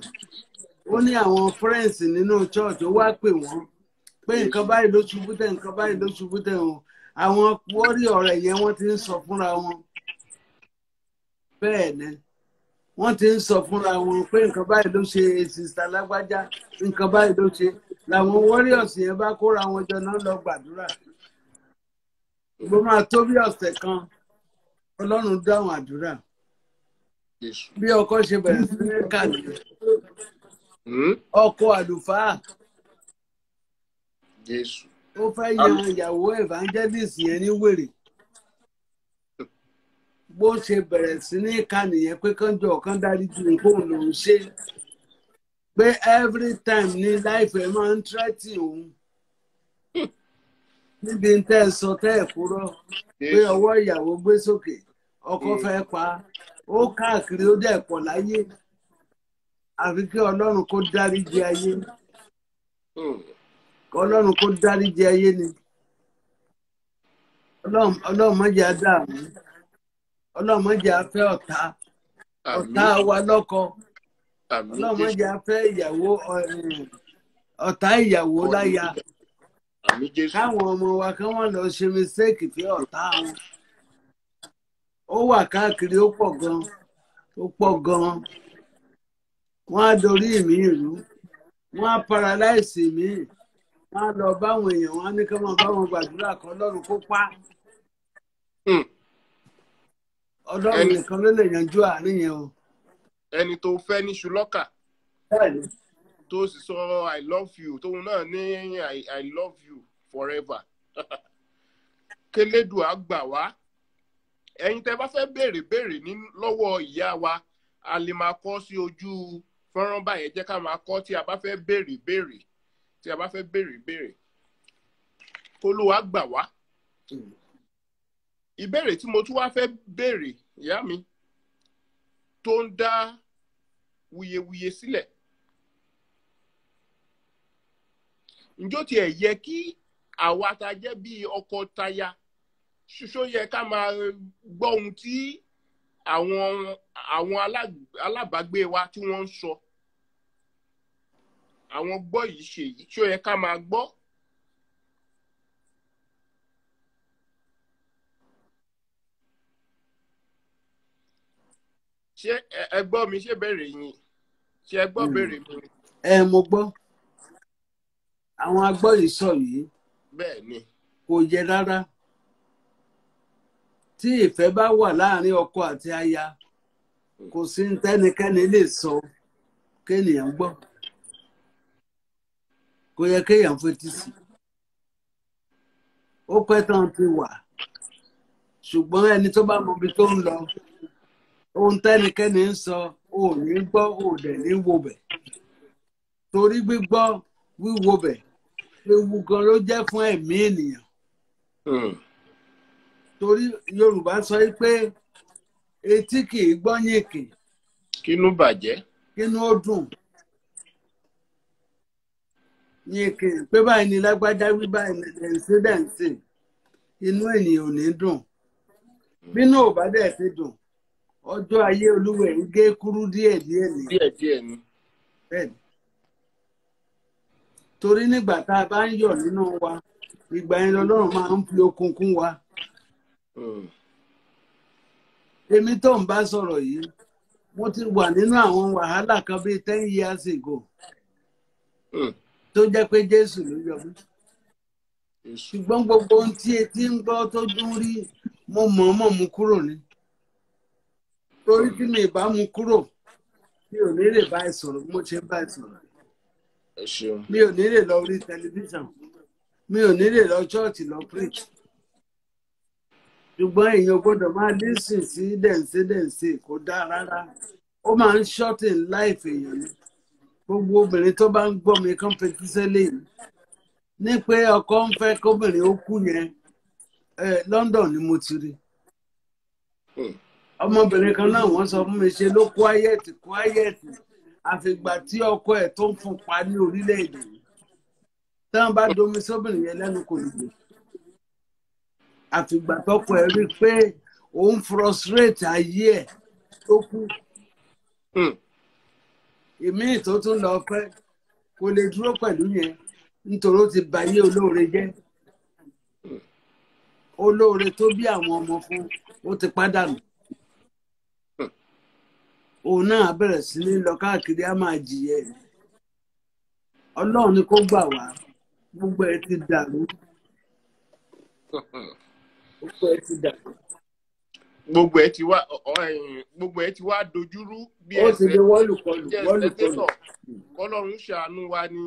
ó ní àwọn friends nínú church ó wá pè wọ́n pé nǹkan báyìí ló ṣubú tẹ̀ nǹkan báyìí ló ṣubú tẹ̀ wọn àwọn wọ́rí ọ̀rẹ́ yẹn wọ́n ti ń sọ fúnra wọn bẹ́ẹ̀ ni wọ́n ti ń sọ fúnra wọn pé nǹkan báyìí ló ṣe sista lágbájá nǹkan báyìí ló ṣe làwọn warriors yẹn bá kóra wọn jọ náà lọ gbàdúrà ìgbó máa tó bí ọ̀sẹ̀ kan ọlọ́run dáhùn àdúrà bí ọkọ ṣe bẹ̀rẹ̀ sí ní kàlẹ́ ọkọ àlùfáà ó fẹ́ yan ìyàwó evangelist yẹn ní wèrè bó ṣe bẹ̀rẹ̀ sí ní ká nìyẹn pé kánjọ ọ̀kan dárí ju nǹkan lòún ṣe pé every time ní láìfẹ́ máa ń tẹ́tì òun níbi tẹ́ ẹ sọ tẹ́ ẹ kúrò pé ọwọ́ ìyàwó gbé sókè ọkọ fẹ́ pa ó káàkiri ó dẹ̀ pọ̀ láyé àfi kí ọlọ́run kó dáríjì ayé ọlọ́run kó dáríjì ayé ni ọlọ́run má jẹ́ á dààmú ọlọ́run má jẹ́ á fẹ́ ọ̀tá wa lọ́kọ ọlọ́run má jẹ́ á fẹ́ ìyàwó ọ̀tá ìyàwó láya káwọn ọmọ wa kán wọ́n lọ ṣe mistake fi ọ̀tá wọn ó wà káàkiri ó pọ̀ gan wọ́n á dorí mi ìlú wọ́n á paralyze mi wọ́n á lọ báwọn èèyàn wọ́n á ní kí wọ́n bá wọn gbàdúrà kan Ọlọ́run kó pa Ọlọ́run nìkan ló lè yanjú àárín yẹn o. ẹni tó fẹ́ ní ṣùlọ́kà tó sì sọ I love you tóun náà ní I love you forever kélédùá gbà wá ẹ̀yin tẹ́ bá fẹ́ béèrè ní lọ́wọ́ ìyá wa a lè máa kọ sí ojú fọ́nrán báyẹn jẹ́ ká máa kọ tí a bá fẹ́ béèrè k'Olúwa gbà wá. Ìbéèrè tí mo tún wá fẹ́ béèrè ìyá mi tó ń dá wuyewuye sílẹ̀ ǹjọ́ tiẹ̀ yẹ kí àwa tá jẹ́ bíi ọkọ táyà ṣoṣo yẹ ká máa gbọ́ ohun tí àwọn alábàágbé wa tí wọ́n ń sọ àwọn gbọ́ yìí ṣe yìí ṣó yẹ ká máa gbọ́. ṣé ẹ gbọ́ mi ṣé bẹ̀rẹ̀ yín ṣé ẹ gbọ́ béèrè mi? Mo gbọ́ àwọn agbọ́ ìsọ yìí Bẹ́ẹ̀ ni. kò yẹ rárá. Tí ìfẹ́ bá wà láàrin ọkọ àti aya kò sí ní tẹ́nikẹ́ni lè sọ kéèyàn gbọ́, kò yẹ kéèyàn fetí sí. Ó pẹ́ tán ti wà, ṣùgbọ́n ẹni tó bá mọ ibi tó ń lọ, ohun tẹ́nikẹ́ni ń sọ ò ní gbọ́, ò dẹ̀ ní wo bẹ̀. Torí gbígbọ́ wíwo bẹ̀ ewu gan ló jẹ́ fún ẹ̀mí ènìyàn. Torí Yorùbá sọ pé etí kì í gbọ́ yìnkì, kínú bàjẹ́. kínú ó dùn. Yìnkì pé báyìí ni lágbájá wí, báyìí ni dẹ̀nsídẹ̀nsì, inú ènìyàn ò ní dùn. Bínú ò bá dẹ̀ ti dùn, ọjọ́ ayé olúwẹ̀ ń gé kúrú díẹ̀díẹ̀ ni. Díẹ̀díẹ̀ ni. Bẹ́ẹ̀ni. Torí nígbà tá a bá ń yọ̀ nínú wa, ìgbà yẹn lọ́lọ́run máa ń fi okun kún wa. Èmi tó ń bá sọ̀rọ̀ yìí, mo ti wà nínú àwọn wàhálà kan bíi 10 years ago tó jẹ́ pé Jésù ló yọ mí. Ṣùgbọ́n gbogbo ohun tí etí ń gbọ́ tó dún rí, mo mọ̀ọ́mọ̀ mú kúrò ní. Torí tí mi bá mú kúrò, mi ò ní lè bá ẹ sọ̀rọ̀ bí mo ṣe bá ẹ sọ̀rọ̀. Ẹ ṣeun. Mi ò ní lè lọ orí tẹlifíṣàn, mi ò ní lè lọ ṣọ́ọ̀ṣì lọ preach. Ṣùgbọ́n èèyàn gbọ́dọ̀ máa lísìn sí dẹ̀nsídẹ̀nsì kò dáa rárá. Ó máa ń shorten life èèyàn ni. Gbogbo obìnrin tó bá ń gbọ́ mi kán fetí sílẹ̀ yìí ní pé ọkọ ń fẹ́ kóbìnrin ó kú yẹn, London ni mo ti rí. Ọmọbìnrin kan náà wọ́n sọ fún mi ṣe ló quiet àfìgbà tí ọkọ ẹ̀ tó ń fún pa ní orílẹ̀-èdè yìí. Tí wọ́n bá domi sóbìnrin yẹn lẹ́nu kò lè gbé. Àfìgbà tọkọ ẹ̀ rí pé òun frustrate ayé ẹ̀ tó kú. Ìmí tó tún lọ fẹ́ kò lè dúró pẹ̀lú yẹn nítorí ó ti bayé olóore jẹ́. Olóore tó bí àwọn ọmọ fún ó ti pàdánù. Òun náà bẹ̀rẹ̀ sí ní lọ káàkiri á máa jìyẹ. Ọlọ́run ni kó gbà wá, gbogbo ẹ̀ ti dàrú. Gbogbo ẹ̀ ti dàrú. Gbogbo ẹ̀ ti wá dojúrú bí Ó ti di wọ́lùkọlù. Kọ́lọ́run ṣàánú wa ni.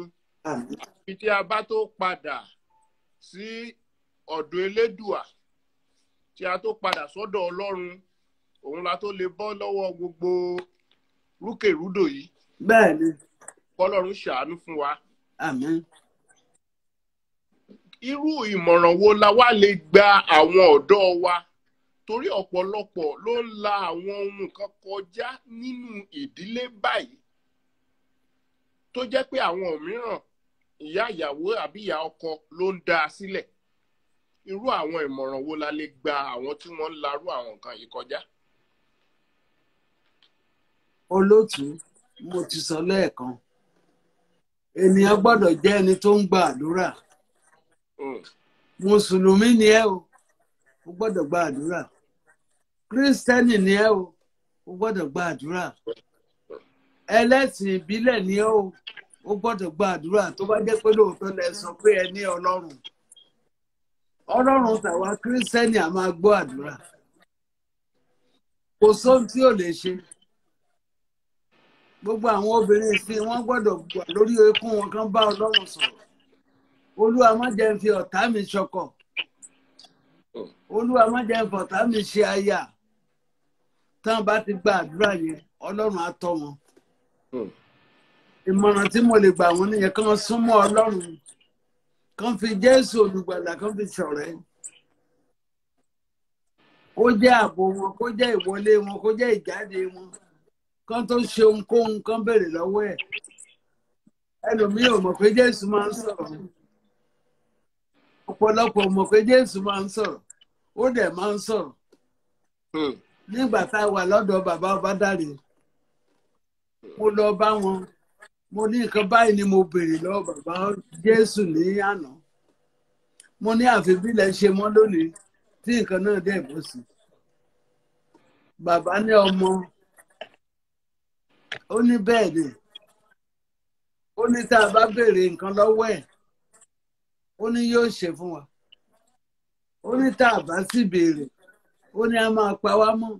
Ibi tí a bá tó padà sí ọ̀dọ̀ Elédùà, tí a tó padà sọ́dọ̀ Ọlọ́run, òun la tó lè bọ́ lọ́wọ́ gbogbo rúkèrúdò yìí. Bẹ́ẹ̀ni. Kọ́lọ́run ṣàánú fún wa. Àmín. Irú ìmọ̀ràn wo la wá lè gba àwọn ọ̀dọ́ wa? Torí ọ̀pọ̀lọpọ̀ ló ń la àwọn ohun kan kọjá nínú ìdílé báyìí, tó jẹ́ pé àwọn mìíràn ìyá ìyàwó àbí ìyá ọkọ ló ń dá a sílẹ̀. Irú àwọn ìmọ̀ràn wo la lè gba àwọn tí wọ́n ń larú àwọn nǹkan yìí kọjá? Olóòtú, mo ti sọ lẹ́ẹ̀kan, ènìyàn gbọ́dọ̀ jẹ́ ẹni tó ń gba àdúrà. Mùsùlùmí ni ẹ́ o gbọ́dọ̀ gba àdúrà. Kírísítẹ́nì ni ẹ́ o gbọ́dọ̀ gba àdúrà. Ẹlẹ́sìn ìbílẹ̀ ni ẹ́ o gbọ́dọ̀ gba àdúrà tó bá jẹ́ pé lóòótọ́ lẹ sọ pé ẹ ní Ọlọ́run. Ọlọ́run tàwa kírísítẹ́nì a máa gbọ́ àdúrà. Kò sóhun tí ò lè ṣe. Gbogbo àwọn obìnrin sí wọ́n gbọ́dọ̀ wà lórí ekún wọn kán bá Ọlọ́run sọ̀rọ̀. Olúwa má jẹ́ n fi ọ̀tá mi ṣọkọ. Olúwa má jẹ́ n fi ọ̀tá mi ṣe aya. Tán bá ti gba àdúrà yẹn, Ọlọ́run á tọ́ wọn. Ìmọ̀ràn tí mo lè gbà wọ́n nìyẹn, kán súnmọ́ Ọlọ́run. Kán fi Jésù olùgbàlà kán fi ṣọ̀rẹ́. Kó jẹ́ ààbò wọn, kó jẹ́ ìwọlé wọn, kó jẹ́ ìjáde wọn. Kán tó ṣe ohunkóhun kán béèrè lọ́wọ́ ẹ̀. Ẹlòmíì ò mọ̀ pé Jésù máa ń sọ̀rọ̀. Ọ̀pọ̀lọpọ̀ mọ̀ pé Jésù máa ń sọ̀rọ̀. Ó dẹ̀ máa ń sọ̀rọ̀. Nígbà tá a wà lọ́dọ̀ bàbá Ọbádáre, mo lọ bá wọn. Mo ní nǹkan báyìí ni mo béèrè lọ́wọ́ bàbá Jésù ní àná. Mo ní àfi bílẹ̀ ṣe mọ́ lónìí tí nǹkan náà dẹ̀ bọ́ sí. Bàbá ní ọmọ. Ó ní bẹ́ẹ̀ ni ó ní tá a bá béèrè nǹkan lọ́wọ́ ẹ̀ ó ní yóò ṣe fún wa ó ní tá a bá sì béèrè ó ní a máa pa wá mọ́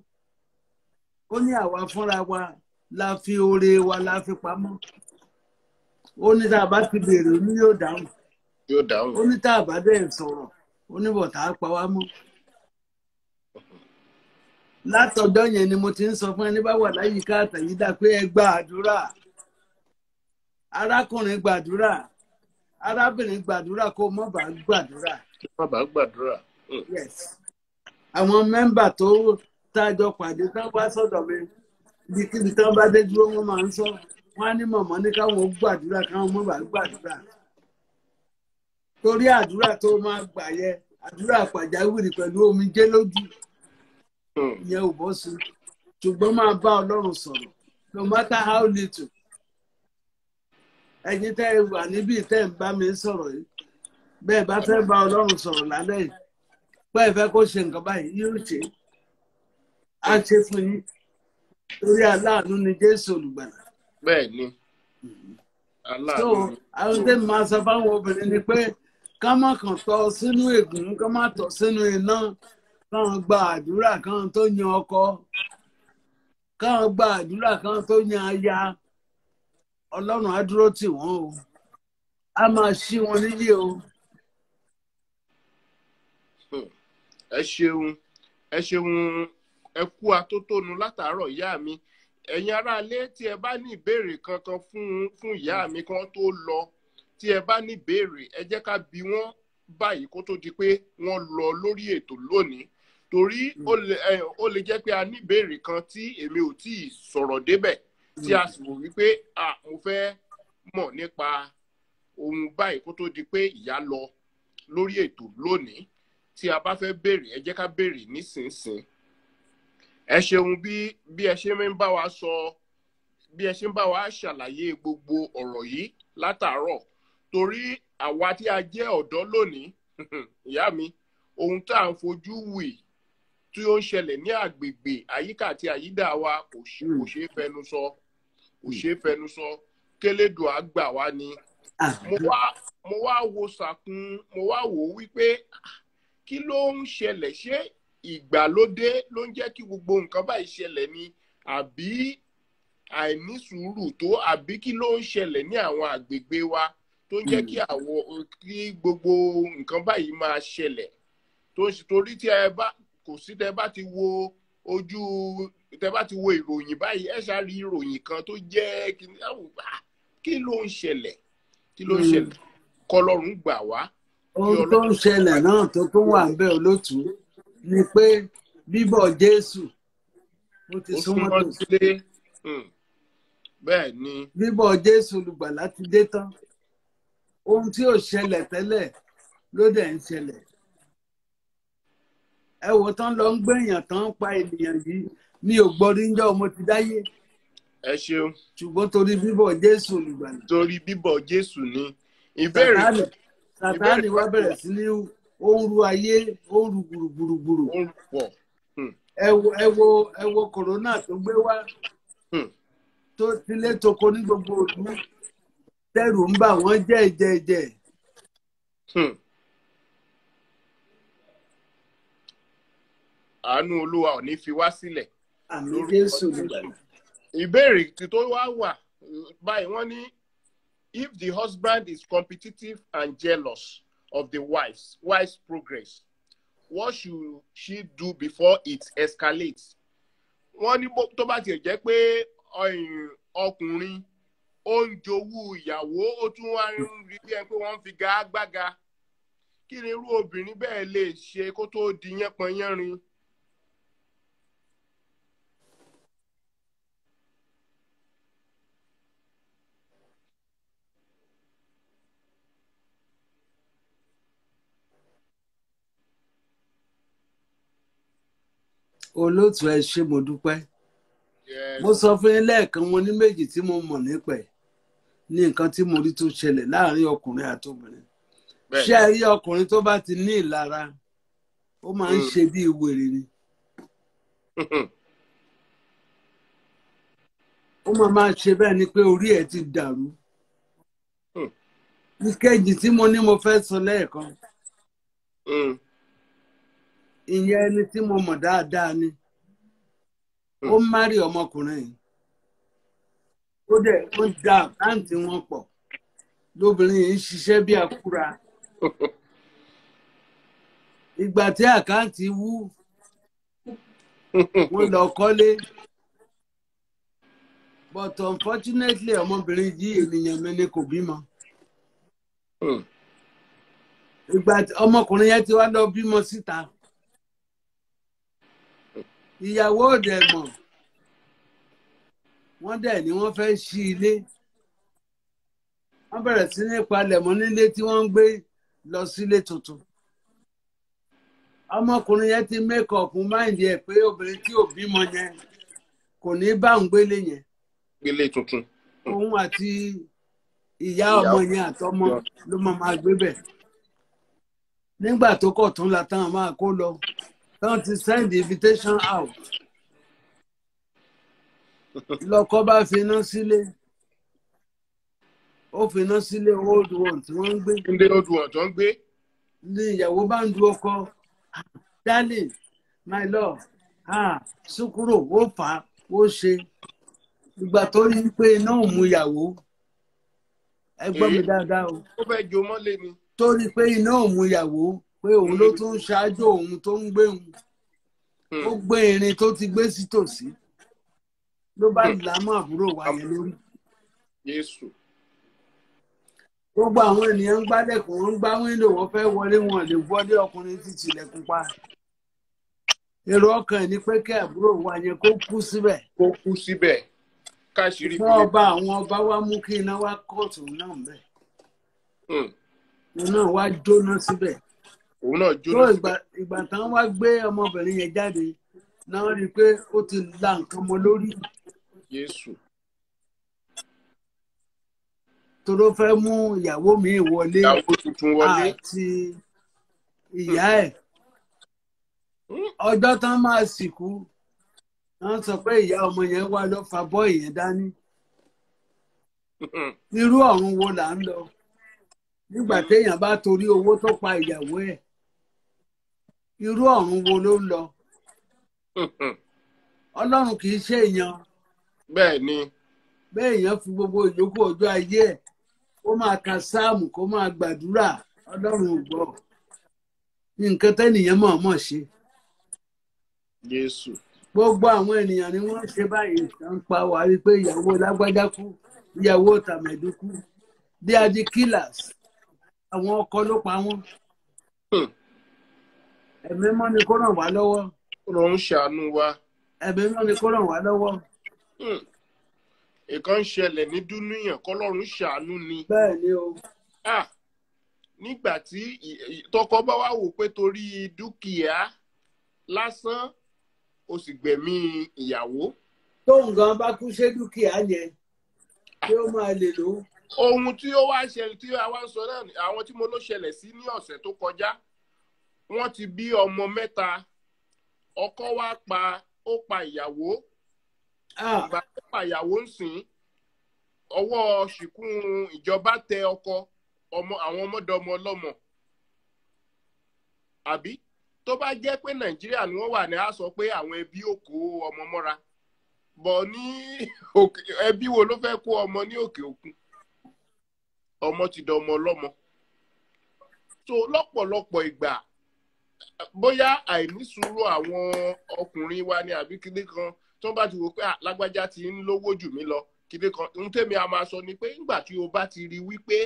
ó ní àwa fúnra wa la fi oore wa la fi pamọ́ ó ní tá a bá ti béèrè ó ní yóò dáhùn ó ní tá a bá dẹ̀ sọ̀rọ̀ ó ní bọ̀tá á pa wá mọ́. Látọ̀dọ̀ yẹn ni mo ti ń sọ fún ẹni bá wà láyìíká àtàyídá pé ẹ gba àdúrà arákùnrin gbàdúrà arábìnrin gbàdúrà kó má bàa gbàdúrà. Má bàa gbàdúrà. Yes. Àwọn mẹ́mbà tó tájọ pàdé tán wá sọ́dọ̀ mi ibikíbi tán bá dé dúró wọ́n máa ń sọ wọ́n á ní mọ̀mọ́ ní káwọn gbàdúrà káwọn má bàa gbàdúrà. Torí àdúrà tó máa gbà yẹ àdúrà pàjáwìrì pẹ̀lú omijé lójú. Ìyẹn ò bọ́ sí ṣùgbọ́n máa bá Ọlọ́run sọ̀rọ̀ no matter how little. Ẹ̀yin tẹ́ ẹ wà níbí tẹ́ ẹ ń bá mi sọ̀rọ̀ yìí bẹ́ẹ̀ bá fẹ́ bá Ọlọ́run sọ̀rọ̀ lálẹ́ yìí pé ẹ fẹ́ kó ṣe nǹkan báyìí yóò ṣe á ṣe fún yín torí aláàánú ni Jésù olùgbàlà. Bẹ́ẹ̀ ni aláàánú. So àwọn tẹ́ máa sọ fáwọn obìnrin ni pé ká má kàn tọ́ sínú ègún ká má tọ́ sínú iná. Káwọn gba àdúrà káwọn tó yan ọkọ káwọn gba àdúrà káwọn tó yan aya Ọlọ́run á dúró tì wọ́n o á máa ṣí wọn níyì o. Ẹ ṣeun ẹ kú atótónu látàárọ̀ ìyá mi. Ẹ̀yin aráalé tí ẹ bá ní ìbéèrè kankan fún ìyá mi kan tó lọ tí ẹ bá ní ìbéèrè ẹ jẹ́ ká bi wọ́n báyìí kó tó di pé wọ́n lọ lórí ètò lónìí. Torí ó lè jẹ́ pé a ní ìbéèrè kan tí èmi ò tí ì sọ̀rọ̀ débẹ̀ tí a sì wò wípé mo fẹ́ mọ̀ nípa ohun báyìí kó tó di pé ìyá lọ lórí ètò lónìí. Tí a bá fẹ́ béèrè ẹ jẹ́ ká béèrè nísinsìnyí. Ẹ ṣeun bí ẹ ṣe ń bá wa sọ bí ẹ ṣe ń bá wa ṣàlàyé gbogbo ọ̀rọ̀ yìí látàárọ̀ torí àwa tí a jẹ́ ọ̀dọ́ lónìí ìyá mi ohun tá à ń fojú wì tí ó ń ṣẹlẹ̀ ní àgbègbè àyíká àti àyídà wa kò ṣeé fẹnu sọ kélédùn àgbà wa ni. Mo wá wo sàkún mo wá wò ó wípé kí ló ń ṣẹlẹ̀ ṣé ìgbàlódé ló ń jẹ́ kí gbogbo nǹkan báyìí ṣẹlẹ̀ ni àbí àìní sùúrù tó àbí kí ló ń ṣẹlẹ̀ ní àwọn àgbègbè wa tó ń jẹ́ kí gbogbo nǹkan báyìí máa ṣẹlẹ̀ torí tí ẹ bá kò sí tẹ bá ti wo ìròyìn báyìí ẹ ṣáà rí ìròyìn kan tó jẹ́ kí ló ń ṣẹlẹ̀ kọ́lọ́run gbà wá. Ohun tó ń ṣẹlẹ̀ náà tó wà ń bẹ olótùú ni pé bíbọ̀ Jésù ó ti súnmọ́ tòsí. Bẹ́ẹ̀ ni. Bíbọ̀ Jésù olùgbàlà ti dé tán ohun tí ò ṣẹlẹ̀ tẹ́lẹ̀ ló dẹ̀ ń ṣẹlẹ̀. Ẹ wò tán lọ ń gbẹ̀yàn tán pa ènìyàn yìí mi ò gbọ́ rí njọ́ mo ti dáyé. Ẹ ṣeun. Ṣùgbọ́n torí bíbọ̀ Jésù olùgbàlà. Torí bíbọ̀ Jésù ni. Ìbéèrè. Sàtáànì wá bẹ̀rẹ̀ sí ní oru ayé oru gbùrùgbùrùgbùrù. Ẹ wo kòrónà tó gbé wá tó tilé toko ní gbogbo òdu tẹrù ń bà wọ́n jẹ́. Àánú Olúwa ò ní fi wá sílẹ̀. Àmín Jésù nígbàlà. Ìbéèrè tó wá wà báyìí wọ́n ní if the husband is competitive and jealous of the wife's progress, what should she do before it escalates? Wọ́n ní tó bá tiẹ̀ jẹ́ pé ọkùnrin ó ń jowú ìyàwó ó tún wá ń rí bí ẹni pé wọ́n ń fi gáágbága. Kí ni irú obìnrin bẹ́ẹ̀ lè ṣe kó tó di yánpọnyánrin? Olóòtú ẹ ṣé mo dúpẹ́. Mo sọ fún yín lẹ́ẹ̀kan mo ní méjì tí mo mọ̀ nípa ẹ̀ ní nǹkan tí mo rí tó ṣẹlẹ̀ láàrin ọkùnrin àti obìnrin. Ṣé ẹ rí ọkùnrin tó bá ti ní ìlara ó máa ń ṣe bí wèrè ni. Ó máa ṣe bẹ́ẹ̀ ni pé orí ẹ̀ ti dàrú. ìkejì tí mo ní mo fẹ́ sọ lẹ́ẹ̀kan ìyẹn ẹni tí mo mọ̀ dáadáa ni ó márì ọmọkùnrin yìí ó dẹ̀ ó da àkáǹtì wọn pọ̀ lóbìnrin yìí ń ṣiṣẹ́ bí àkúra ìgbà tí àkáǹtì wú wọ́n lọ kọ́lé but unfortunately ọmọbìnrin yìí ènìyàn mi ni kò bímọ ìgbà tí ọmọkùnrin yẹn ti wá lọ bímọ síta ìyàwó òde mọ̀ wọ́n dẹ̀ ni wọ́n fẹ́ ṣí ilé wọ́n bẹ̀rẹ̀ sí ní palẹ̀mọ́ nílé tí wọ́n ń gbé lọ sílé tuntun ọmọkùnrin yẹn ti make up mind ẹ̀ pé obìnrin tí ò bímọ yẹn kò ní bá òun gbélé yẹn gbélé tuntun òun àti ìyá ọmọ yẹn àtọmọ ló máa gbé bẹ̀ nígbà tó kọ̀ tún la tán máa kó lọ tán ti send invitation out lọkọ bá finá sílé ó finá sílé old one tí wọ́n ń gbé ndé old one tó ń gbé ní ìyàwó bá ń du ọkọ darling my love sukuro ó fà á ó ṣe ìgbà tó rí pé iná ò mú ìyàwó ẹ gbọ́ mi dáadáa o ó fẹ́ jó mọ́lé ni tó rí pé iná ò mú ìyàwó pé òun ló tún ṣáájú òun tó ń gbé òun ó gbé irin tó ti gbé sí tòsí ló bá lámọ́ àbúrò wa yẹn lórí. Jésù. Gbogbo àwọn ènìyàn ń gbálẹ̀kùn wọ́n ń gbá wíńdò wọ́n fẹ́ wọlé wọn lè wọlé ọkùnrin tí tilẹ̀kùn pa. Èrò ọkàn ẹ̀ ni pé kí àbúrò wa yẹn kó kú síbẹ̀. Kó kú síbẹ̀ káṣírí. Fún ọba àwọn ọba wa mú kí iná wá kóòtù náà bẹ̀. Òun náà wá jóná síbẹ̀. Òun náà jóná síbẹ̀. Ìgbà tán wá gbé ọmọbìnrin yẹn jáde náà rí i pé ó ti la nǹkan mọ́ lórí. Jésù. Toró fẹ́ mú ìyàwó mi wọlé àti ìyá ẹ̀. Ọjọ́ tán máa sìnkú wọ́n sọ pé ìyá ọmọ yẹn wá lọ fa bọ́ọ̀ì yẹn dání. Irú ọ̀run wo là ń lọ nígbà téèyàn bá torí owó tó pa ìyàwó ẹ̀? Irú ọ̀run wo ló ń lọ? Ọlọ́run kì í ṣe èèyàn. Bẹ́ẹ̀ ni. Bẹ́ẹ̀ èèyàn fi gbogbo ìyókù ọjọ́ ayé ẹ̀ kó máa ka sáàmù kó máa gbàdúrà Ọlọ́run ò gbọ́. Nǹkan tẹ́nìyàn mọ̀ọ́mọ̀ ṣe. Jésù. Gbogbo àwọn ènìyàn ni wọ́n ṣe báyìí ń pa wá rí pé ìyàwó lágbájá kú ìyàwó tàmẹ̀dù kú. They are the killers. Àwọn ọkọ ló pa wọ́n. Ẹ̀mí mọ́ ni kó ràn wá lọ́wọ́. Ọlọ́run ṣàánú wa. Ẹ̀mí mọ́ ni kó ràn wá lọ́wọ́. Nǹkan ń ṣẹlẹ̀ ní dúníyàn kọ́lọ́run ṣàánú ni. Bẹ́ẹ̀ ni o. Nígbà tí tọkọ bá wá wò pé torí dúkìá lásán ó sì gbẹ̀mí ìyàwó. Tóun gan bá kú ṣe dúkìá yẹn tí ó máa lè lò. Ohun tí ó wá ṣẹlẹ̀ tí a wá ń sọ náà àwọn tí mo ló ṣẹlẹ̀ sí ní ọ̀sẹ̀ tó kọjá wọ́n ti bí ọmọ 3 ọkọ wá ó pa ìyàwó. Ìgbà tó pa ìyàwó ń sìn ọwọ́ ṣìkún ìjọba tẹ ọkọ àwọn ọmọdọmọ ọlọ́mọ àbí tó bá jẹ́ pé Nàìjíríà ni wọ́n wà ní a sọ pé àwọn ẹbí ò kó ọmọ mọ́ra bọ̀ ní ẹbí wo ló fẹ́ kó ọmọ ní òkè òkun ọmọ ti dọmọ ọlọ́mọ so lọ́pọ̀lọpọ̀ ìgbà bóyá àìnísùúrù àwọn ọkùnrin wa ni àbí kíní kan tó bá ti wò pé lágbájá ti ń lówó jù mí lọ kíní kan ohun tèmi a máa sọ ni pé nígbà tí o bá ti rí wípé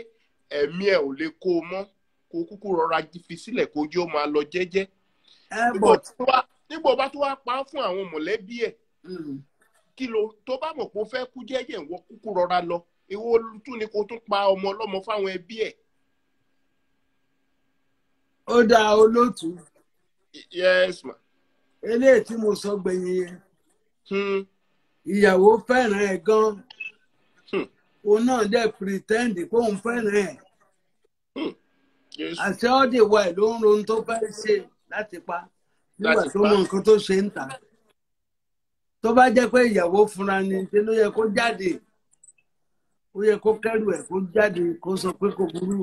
ẹ̀mí ẹ̀ ò lè kó o mọ́ kó kúkú rọra fi sílẹ̀ kó jẹ́ ó máa lọ jẹ́jẹ́ nígbà bá tó wá pa á fún àwọn mọ̀lẹ́bí ẹ̀ kí ló tó bá mọ̀ pé ó fẹ́ kú jẹ́jẹ́ ìwọ kúkú rọra lọ èwo tún ni kó tún pa ọmọ ọlọ́mọ fáwọn ẹbí ẹ̀. Ó dáa olóòtú. Yes ma. Eléyìí tí mo sọ gbẹ̀yìn yẹn. Ìyàwó fẹ́ràn ẹ̀ gan. Òun náà dẹ̀ pretend pé òun fẹ́ràn ẹ̀. Àṣẹ ọ́dẹ̀ wa ẹ̀ ló ń ronú tó fẹ́ ṣe láti pa nígbà tó mọ nǹkan tó ṣe ń tà. Tó bá jẹ́ pé ìyàwó fúnra ni ṣe ló yẹ kó jáde ó yẹ kó kẹ́rù ẹ̀ kó jáde kó sọ pé kò burú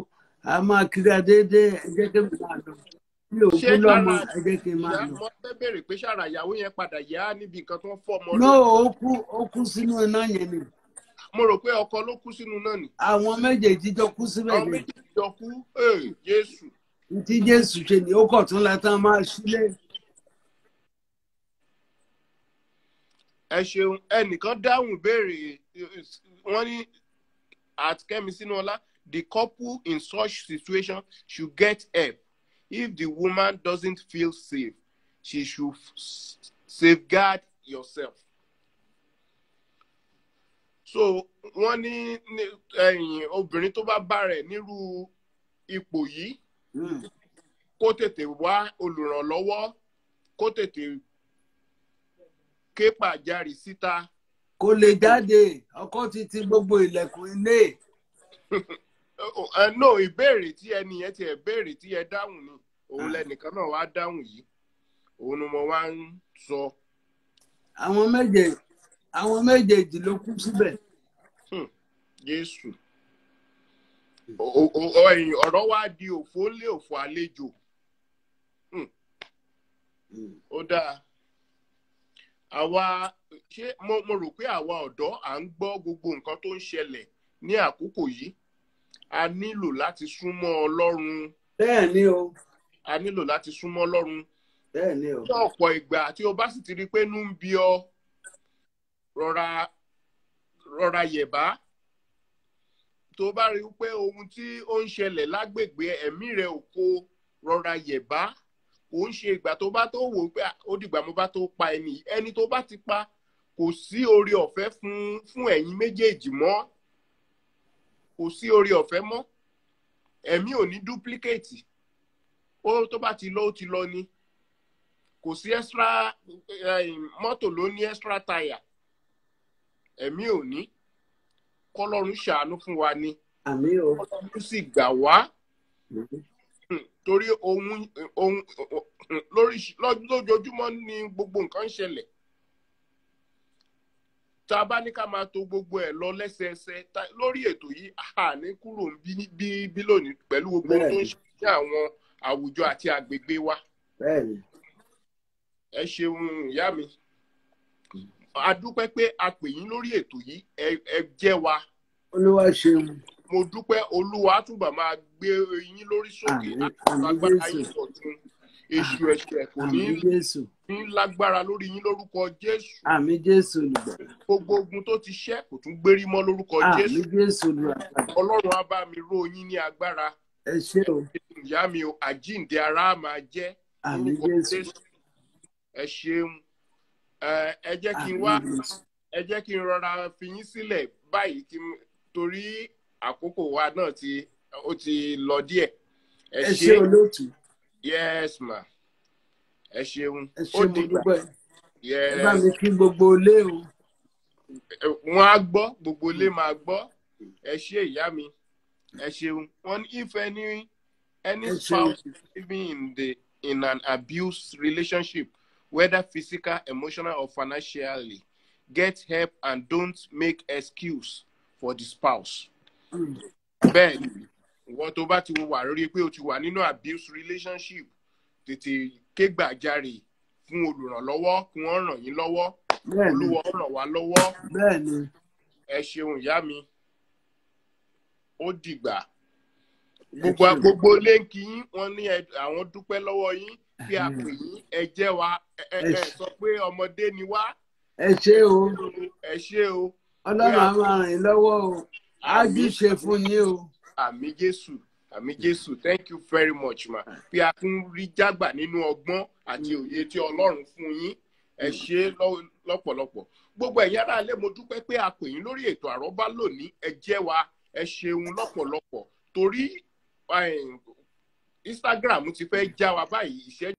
a máa kiri adédé ẹ jẹ́ kí n máa lọ mi ò kú lọ́mọ ẹ jẹ́ kí n máa lọ. mo fẹ́ béèrè pé ṣàrà ìyàwó yẹn padà yá níbi nǹkan tó ń fọ́ ọmọ no lórí. ó kú sínú iná yẹn ni. mo rò pé ọkọ ló kú sínú náà ni. àwọn méjèèjì jọ kú síbẹ̀ àwọn ni. méjèèjì jọ kú Jésù. tí Jésù ṣe ni ó kọ̀ tún la tán máa sílé. ẹ ṣeun ẹnìkan dáhùn béèrè wọ́n ní at Kẹ́mi Sínúọlá the couple in such situation should get help. If the woman doesn't feel safe, she should safeguard yourself. So wọ́n ní obìnrin tó bá bá rẹ̀ nírú ipò yìí kó tètè wá olùrànlọ́wọ́ kó tètè ké pàjáre síta. kò lè jáde ọkọ ti gbogbo ilẹ̀kùn ilé. No, ìbéèrè tí ẹni yẹn ti ẹ̀ béèrè tí ẹ dáhùn ni òun lẹnìkan náà wá dáhùn yìí òun ni mo wá ń sọ. àwọn méjèèjì ló kú síbẹ̀. Jésù ọ̀rọ̀ wá di òfò lé òfò àlejò. Ó dáa àwa ṣé mo rò pé àwa ọ̀dọ́ à ń gbọ́ gbogbo nǹkan tó ń ṣẹlẹ̀ ní àkókò yìí a nílò láti súnmọ́ Ọlọ́run. bẹ́ẹ̀ ni o. a nílò láti súnmọ́ Ọlọ́run. bẹ́ẹ̀ ni o. ní ọ̀pọ̀ ìgbà tí o bá sì ti rí pé inú ń bí ọ rọra yẹ̀bá tó bá rí pé ohun tí ó ń ṣẹlẹ̀ lágbègbè ẹ̀mí rẹ̀ ò kó rọra yẹ̀bá kò ń ṣe ìgbà tó bá tó wò pé ó dìgbà mo bá tó pa ẹni tó bá ti pa kò sí oore ọ̀fẹ́ fún ẹ̀yin méjèèjì mọ́ kò sí oore ọ̀fẹ́ mọ́ ẹ̀mí ò ní duplicate ó tó bá ti lọ ó ti lọ ni kò sí extra mọ́tò ló ní extra tire ẹ̀mí ò ní kọ́lọ́run ṣàánú fún wa ni àmín o kọ́lọ́run sì gbà wá torí ohun lójoojúmọ́ ni gbogbo nǹkan ń ṣẹlẹ̀ tá a bá ní ká máa tò gbogbo ẹ̀ lọ lẹ́sẹẹsẹ lórí ètò yìí ní kúrò bí lónìí pẹ̀lú gbogbo tó ń ṣe ní àwọn àwùjọ àti àgbègbè wa. ẹ ṣeun ìyá mi a dúpẹ́ pé a pè yín lórí ètò yìí ẹ jẹ́ wa. Olúwa ṣeun. mo dúpẹ́ Olúwa túbọ̀ máa gbé yín lórí sókè àgbàgbà yín ọ̀tún èṣù ẹ̀ṣẹ̀ kò ní lágbára lórí yín lórúkọ Jésù. Àmín Jésù olùgbàlà. gbogbo ogun tó ti ṣẹ́ kò tún gbérí mọ́ lórúkọ Jésù. Àmín Jésù olùgbàlà. Ọlọ́run á bá mi ró yín ní agbára. Ẹ ṣé o. ìyá mi o àjíǹde ara máa jẹ́ lórúkọ Jésù. ẹ ṣeun ẹ jẹ́ kí n rọra fi yín sílẹ̀ báyìí torí àkókò wa náà ó ti lọ díẹ̀. ẹ ṣé olóòtú. Yes ma. Ẹ ṣeun. Ẹ ṣé mo dúpẹ́. Ẹ bá mi kí gbogbo ilé o. Wọ́n á gbọ́ gbogbo ilé máa gbọ́. Ẹ ṣé ìyá mi. Ẹ ṣeun. Wọ́n if any spouse is living in an abuse relationship, whether physical, emotional or financially, get help and don't make excuse for the spouse. Bẹ́ẹ̀ni ìwọ tó bá ti wà lórí pé o ti wà nínú abuse relationship tètè ké gbàjarè fún olùrànlọ́wọ́ kí wọ́n ràn yín lọ́wọ́ Olúwa ràn wá lọ́wọ́. Bẹ́ẹ̀ni. Ẹ ṣeun ìyá mi ó dìgbà gbogbo lẹ́ǹkì yín wọ́n ní àwọn dúpẹ́ lọ́wọ́ yín kí a pè yín ẹ jẹ́ wa ẹ sọ pé ọmọdé ni wá. Ẹ ṣé o. Ẹ ṣé o. Ọlọ́run á máa ràn yín lọ́wọ́ o. Á jíṣe fún yín o. Àmín Jésù. Àmín Jésù. Thank you very much ma. Bí a tún rí jágbà nínú ọgbọ́n àti òye tí Ọlọ́run fún yín. Ẹ ṣé lọ́pọ̀lọpọ̀. Gbogbo ẹ̀yin ará ilé mo dúpẹ́ pé a pè yín lórí ètò àrọ́bá lónìí. Ẹ jẹ́ wa. Ẹ ṣeun lọ́pọ̀lọpọ̀. Torí Instagram ti fẹ́ já wa báyìí ìṣẹ́jú.